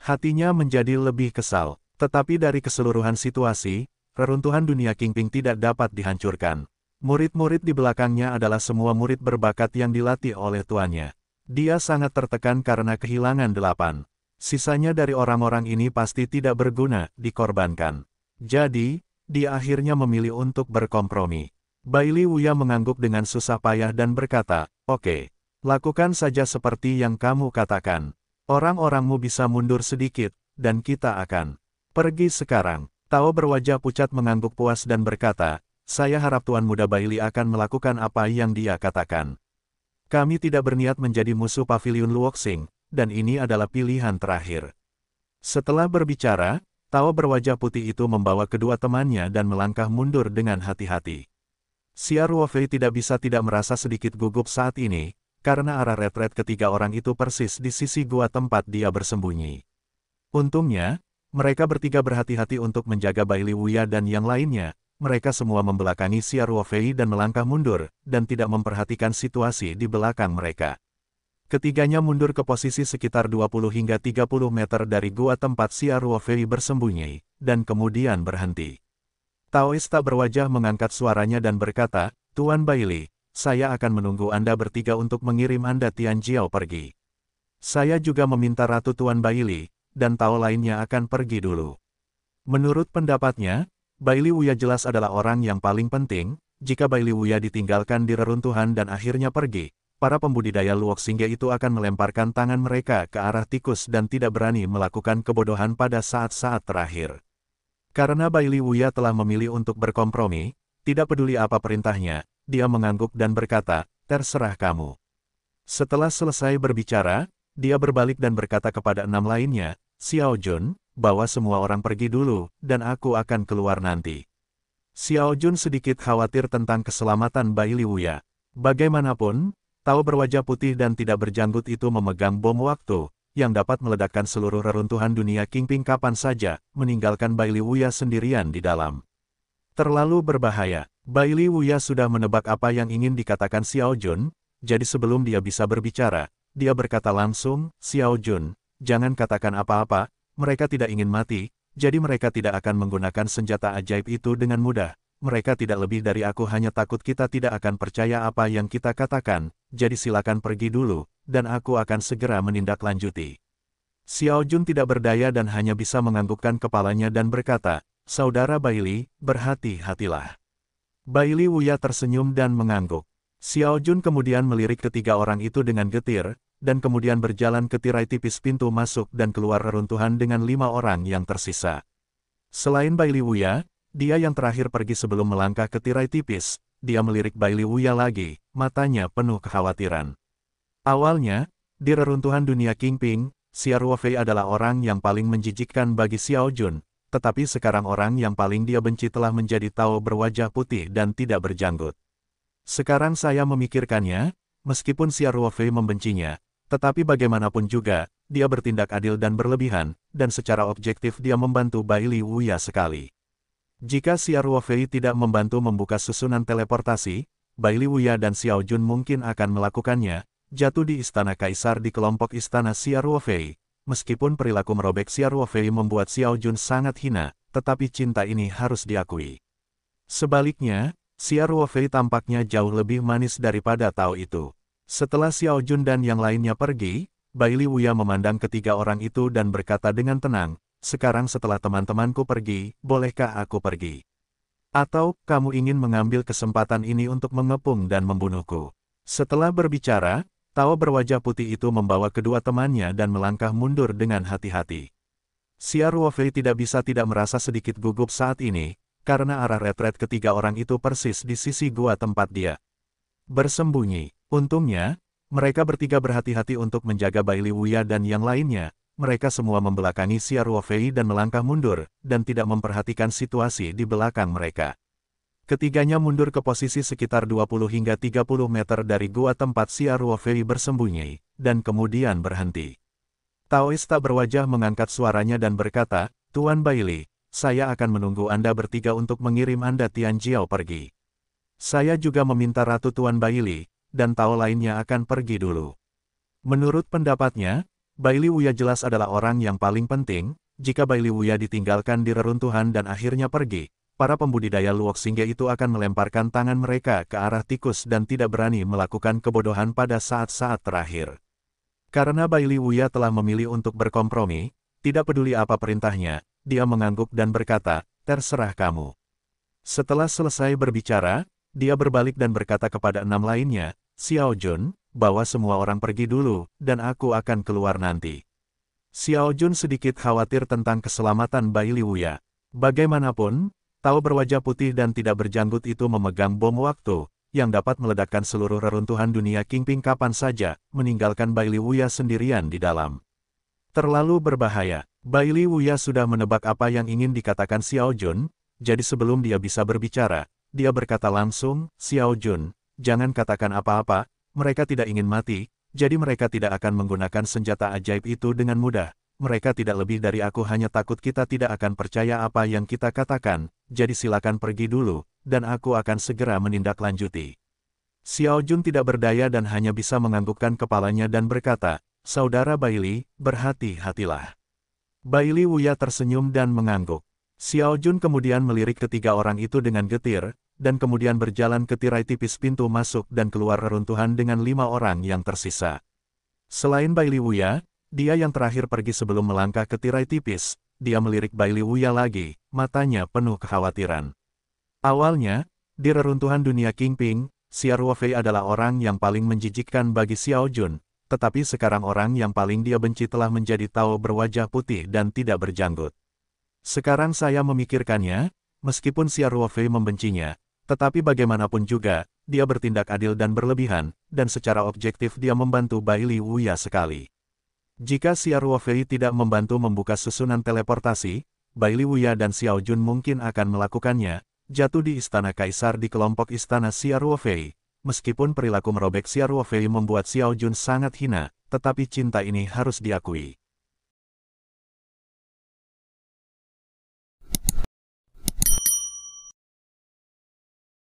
Hatinya menjadi lebih kesal, tetapi dari keseluruhan situasi, reruntuhan dunia Qingping tidak dapat dihancurkan. Murid-murid di belakangnya adalah semua murid berbakat yang dilatih oleh tuannya. Dia sangat tertekan karena kehilangan 8. Sisanya dari orang-orang ini pasti tidak berguna, dikorbankan. Jadi, dia akhirnya memilih untuk berkompromi. Bailey Wuya mengangguk dengan susah payah dan berkata, oke. Lakukan saja seperti yang kamu katakan. Orang-orangmu bisa mundur sedikit, dan kita akan pergi sekarang. Tao berwajah pucat mengangguk puas dan berkata, saya harap Tuan Muda Bailey akan melakukan apa yang dia katakan. Kami tidak berniat menjadi musuh Paviliun Luoxing, dan ini adalah pilihan terakhir. Setelah berbicara, Tao berwajah putih itu membawa kedua temannya dan melangkah mundur dengan hati-hati. Xia Ruofei tidak bisa tidak merasa sedikit gugup saat ini, karena arah retret ketiga orang itu persis di sisi gua tempat dia bersembunyi. Untungnya, mereka bertiga berhati-hati untuk menjaga Bailey Wuya dan yang lainnya. Mereka semua membelakangi Xia Ruofei dan melangkah mundur, dan tidak memperhatikan situasi di belakang mereka. Ketiganya mundur ke posisi sekitar 20 hingga 30 meter dari gua tempat Xia Ruofei bersembunyi, dan kemudian berhenti. Taois tak berwajah mengangkat suaranya dan berkata, Tuan Bailey, saya akan menunggu Anda bertiga untuk mengirim Anda Tianjiao pergi. Saya juga meminta Ratu Tuan Bailey, dan Tao lainnya akan pergi dulu. Menurut pendapatnya, Bailey Wuya jelas adalah orang yang paling penting. Jika Bailey Wuya ditinggalkan di reruntuhan dan akhirnya pergi, para pembudidaya Luok Xingge itu akan melemparkan tangan mereka ke arah tikus dan tidak berani melakukan kebodohan pada saat-saat terakhir. Karena Bailey Wuya telah memilih untuk berkompromi, tidak peduli apa perintahnya, dia mengangguk dan berkata, terserah kamu. Setelah selesai berbicara, dia berbalik dan berkata kepada 6 lainnya, Xiao Jun, bawa semua orang pergi dulu, dan aku akan keluar nanti. Xiao Jun sedikit khawatir tentang keselamatan Bailey Wuya. Bagaimanapun, Tao berwajah putih dan tidak berjanggut itu memegang bom waktu, yang dapat meledakkan seluruh reruntuhan dunia Qingping kapan saja, meninggalkan Bailey Wuya sendirian di dalam. Terlalu berbahaya. Bailey Wuya sudah menebak apa yang ingin dikatakan Xiao Jun, jadi sebelum dia bisa berbicara, dia berkata langsung, Xiao Jun, jangan katakan apa-apa, mereka tidak ingin mati, jadi mereka tidak akan menggunakan senjata ajaib itu dengan mudah. Mereka tidak lebih dari aku, hanya takut kita tidak akan percaya apa yang kita katakan, jadi silakan pergi dulu, dan aku akan segera menindaklanjuti. Xiao Jun tidak berdaya dan hanya bisa menganggukkan kepalanya dan berkata, Saudara Baili, berhati-hatilah. Baili Wuya tersenyum dan mengangguk. Xiao Jun kemudian melirik ketiga orang itu dengan getir, dan kemudian berjalan ke tirai tipis pintu masuk dan keluar reruntuhan dengan 5 orang yang tersisa. Selain Baili Wuya, dia yang terakhir pergi sebelum melangkah ke tirai tipis, dia melirik Baili Wuya lagi, matanya penuh kekhawatiran. Awalnya, di reruntuhan dunia Kingping, Xia Ruofei adalah orang yang paling menjijikkan bagi Xiao Jun, tetapi sekarang orang yang paling dia benci telah menjadi Tao berwajah putih dan tidak berjanggut. Sekarang saya memikirkannya, meskipun Xia Ruofei membencinya, tetapi bagaimanapun juga, dia bertindak adil dan berlebihan, dan secara objektif dia membantu Baili Wuya sekali. Jika Xia Ruofei tidak membantu membuka susunan teleportasi, Baili Wuya dan Xiao Jun mungkin akan melakukannya, jatuh di Istana Kaisar di kelompok Istana Xia Ruofei. Meskipun perilaku merobek Xia Ruofei membuat Xiao Jun sangat hina, tetapi cinta ini harus diakui. Sebaliknya, Xia Ruofei tampaknya jauh lebih manis daripada Tao itu. Setelah Xiao Jun dan yang lainnya pergi, Baili Wuya memandang ketiga orang itu dan berkata dengan tenang, sekarang setelah teman-temanku pergi, bolehkah aku pergi? Atau, kamu ingin mengambil kesempatan ini untuk mengepung dan membunuhku? Setelah berbicara, Tao berwajah putih itu membawa kedua temannya dan melangkah mundur dengan hati-hati. Xia Ruofei tidak bisa tidak merasa sedikit gugup saat ini, karena arah retret ketiga orang itu persis di sisi gua tempat dia bersembunyi. Untungnya, mereka bertiga berhati-hati untuk menjaga Baili Wuya dan yang lainnya. Mereka semua membelakangi Xia Ruofei dan melangkah mundur, dan tidak memperhatikan situasi di belakang mereka. Ketiganya mundur ke posisi sekitar 20 hingga 30 meter dari gua tempat Xia Ruofei bersembunyi, dan kemudian berhenti. Taois tak berwajah mengangkat suaranya dan berkata, Tuan Baili, saya akan menunggu Anda bertiga untuk mengirim Anda Tian Jiao pergi. Saya juga meminta Ratu Tuan Baili, dan Tao lainnya akan pergi dulu. Menurut pendapatnya, Baili Wuya jelas adalah orang yang paling penting. Jika Baili Wuya ditinggalkan di reruntuhan dan akhirnya pergi, para pembudidaya Luok Xingge itu akan melemparkan tangan mereka ke arah tikus dan tidak berani melakukan kebodohan pada saat-saat terakhir. Karena Baili Wuya telah memilih untuk berkompromi, tidak peduli apa perintahnya, dia mengangguk dan berkata, terserah kamu. Setelah selesai berbicara, dia berbalik dan berkata kepada 6 lainnya, Xiao Jun, bawa semua orang pergi dulu, dan aku akan keluar nanti. Xiao Jun sedikit khawatir tentang keselamatan Baili Wuya. Bagaimanapun, Tao berwajah putih dan tidak berjanggut itu memegang bom waktu, yang dapat meledakkan seluruh reruntuhan dunia Kingping kapan saja, meninggalkan Baili Wuya sendirian di dalam. Terlalu berbahaya. Baili Wuya sudah menebak apa yang ingin dikatakan Xiao Jun, jadi sebelum dia bisa berbicara, dia berkata langsung, Xiao Jun, jangan katakan apa-apa, mereka tidak ingin mati, jadi mereka tidak akan menggunakan senjata ajaib itu dengan mudah. Mereka tidak lebih dari aku, hanya takut kita tidak akan percaya apa yang kita katakan, jadi silakan pergi dulu, dan aku akan segera menindaklanjuti. Xiao Jun tidak berdaya dan hanya bisa menganggukkan kepalanya dan berkata, Saudara Baili, berhati-hatilah. Baili Wuya tersenyum dan mengangguk. Xiao Jun kemudian melirik ketiga orang itu dengan getir, dan kemudian berjalan ke tirai tipis pintu masuk dan keluar reruntuhan dengan 5 orang yang tersisa. Selain Baili Wuya, dia yang terakhir pergi sebelum melangkah ke tirai tipis, dia melirik Baili Wuya lagi, matanya penuh kekhawatiran. Awalnya, di reruntuhan dunia Kingping, Xia Ruofei adalah orang yang paling menjijikkan bagi Xiao Jun, tetapi sekarang orang yang paling dia benci telah menjadi Tao berwajah putih dan tidak berjanggut. Sekarang saya memikirkannya, meskipun Xia Ruofei membencinya, tetapi bagaimanapun juga, dia bertindak adil dan berlebihan, dan secara objektif dia membantu Baili Wuya sekali. Jika Xia Ruofei tidak membantu membuka susunan teleportasi, Baili Wuya dan Xiao Jun mungkin akan melakukannya, jatuh di Istana Kaisar di kelompok Istana Xia Ruofei. Meskipun perilaku merobek Xia Ruofei membuat Xiao Jun sangat hina, tetapi cinta ini harus diakui.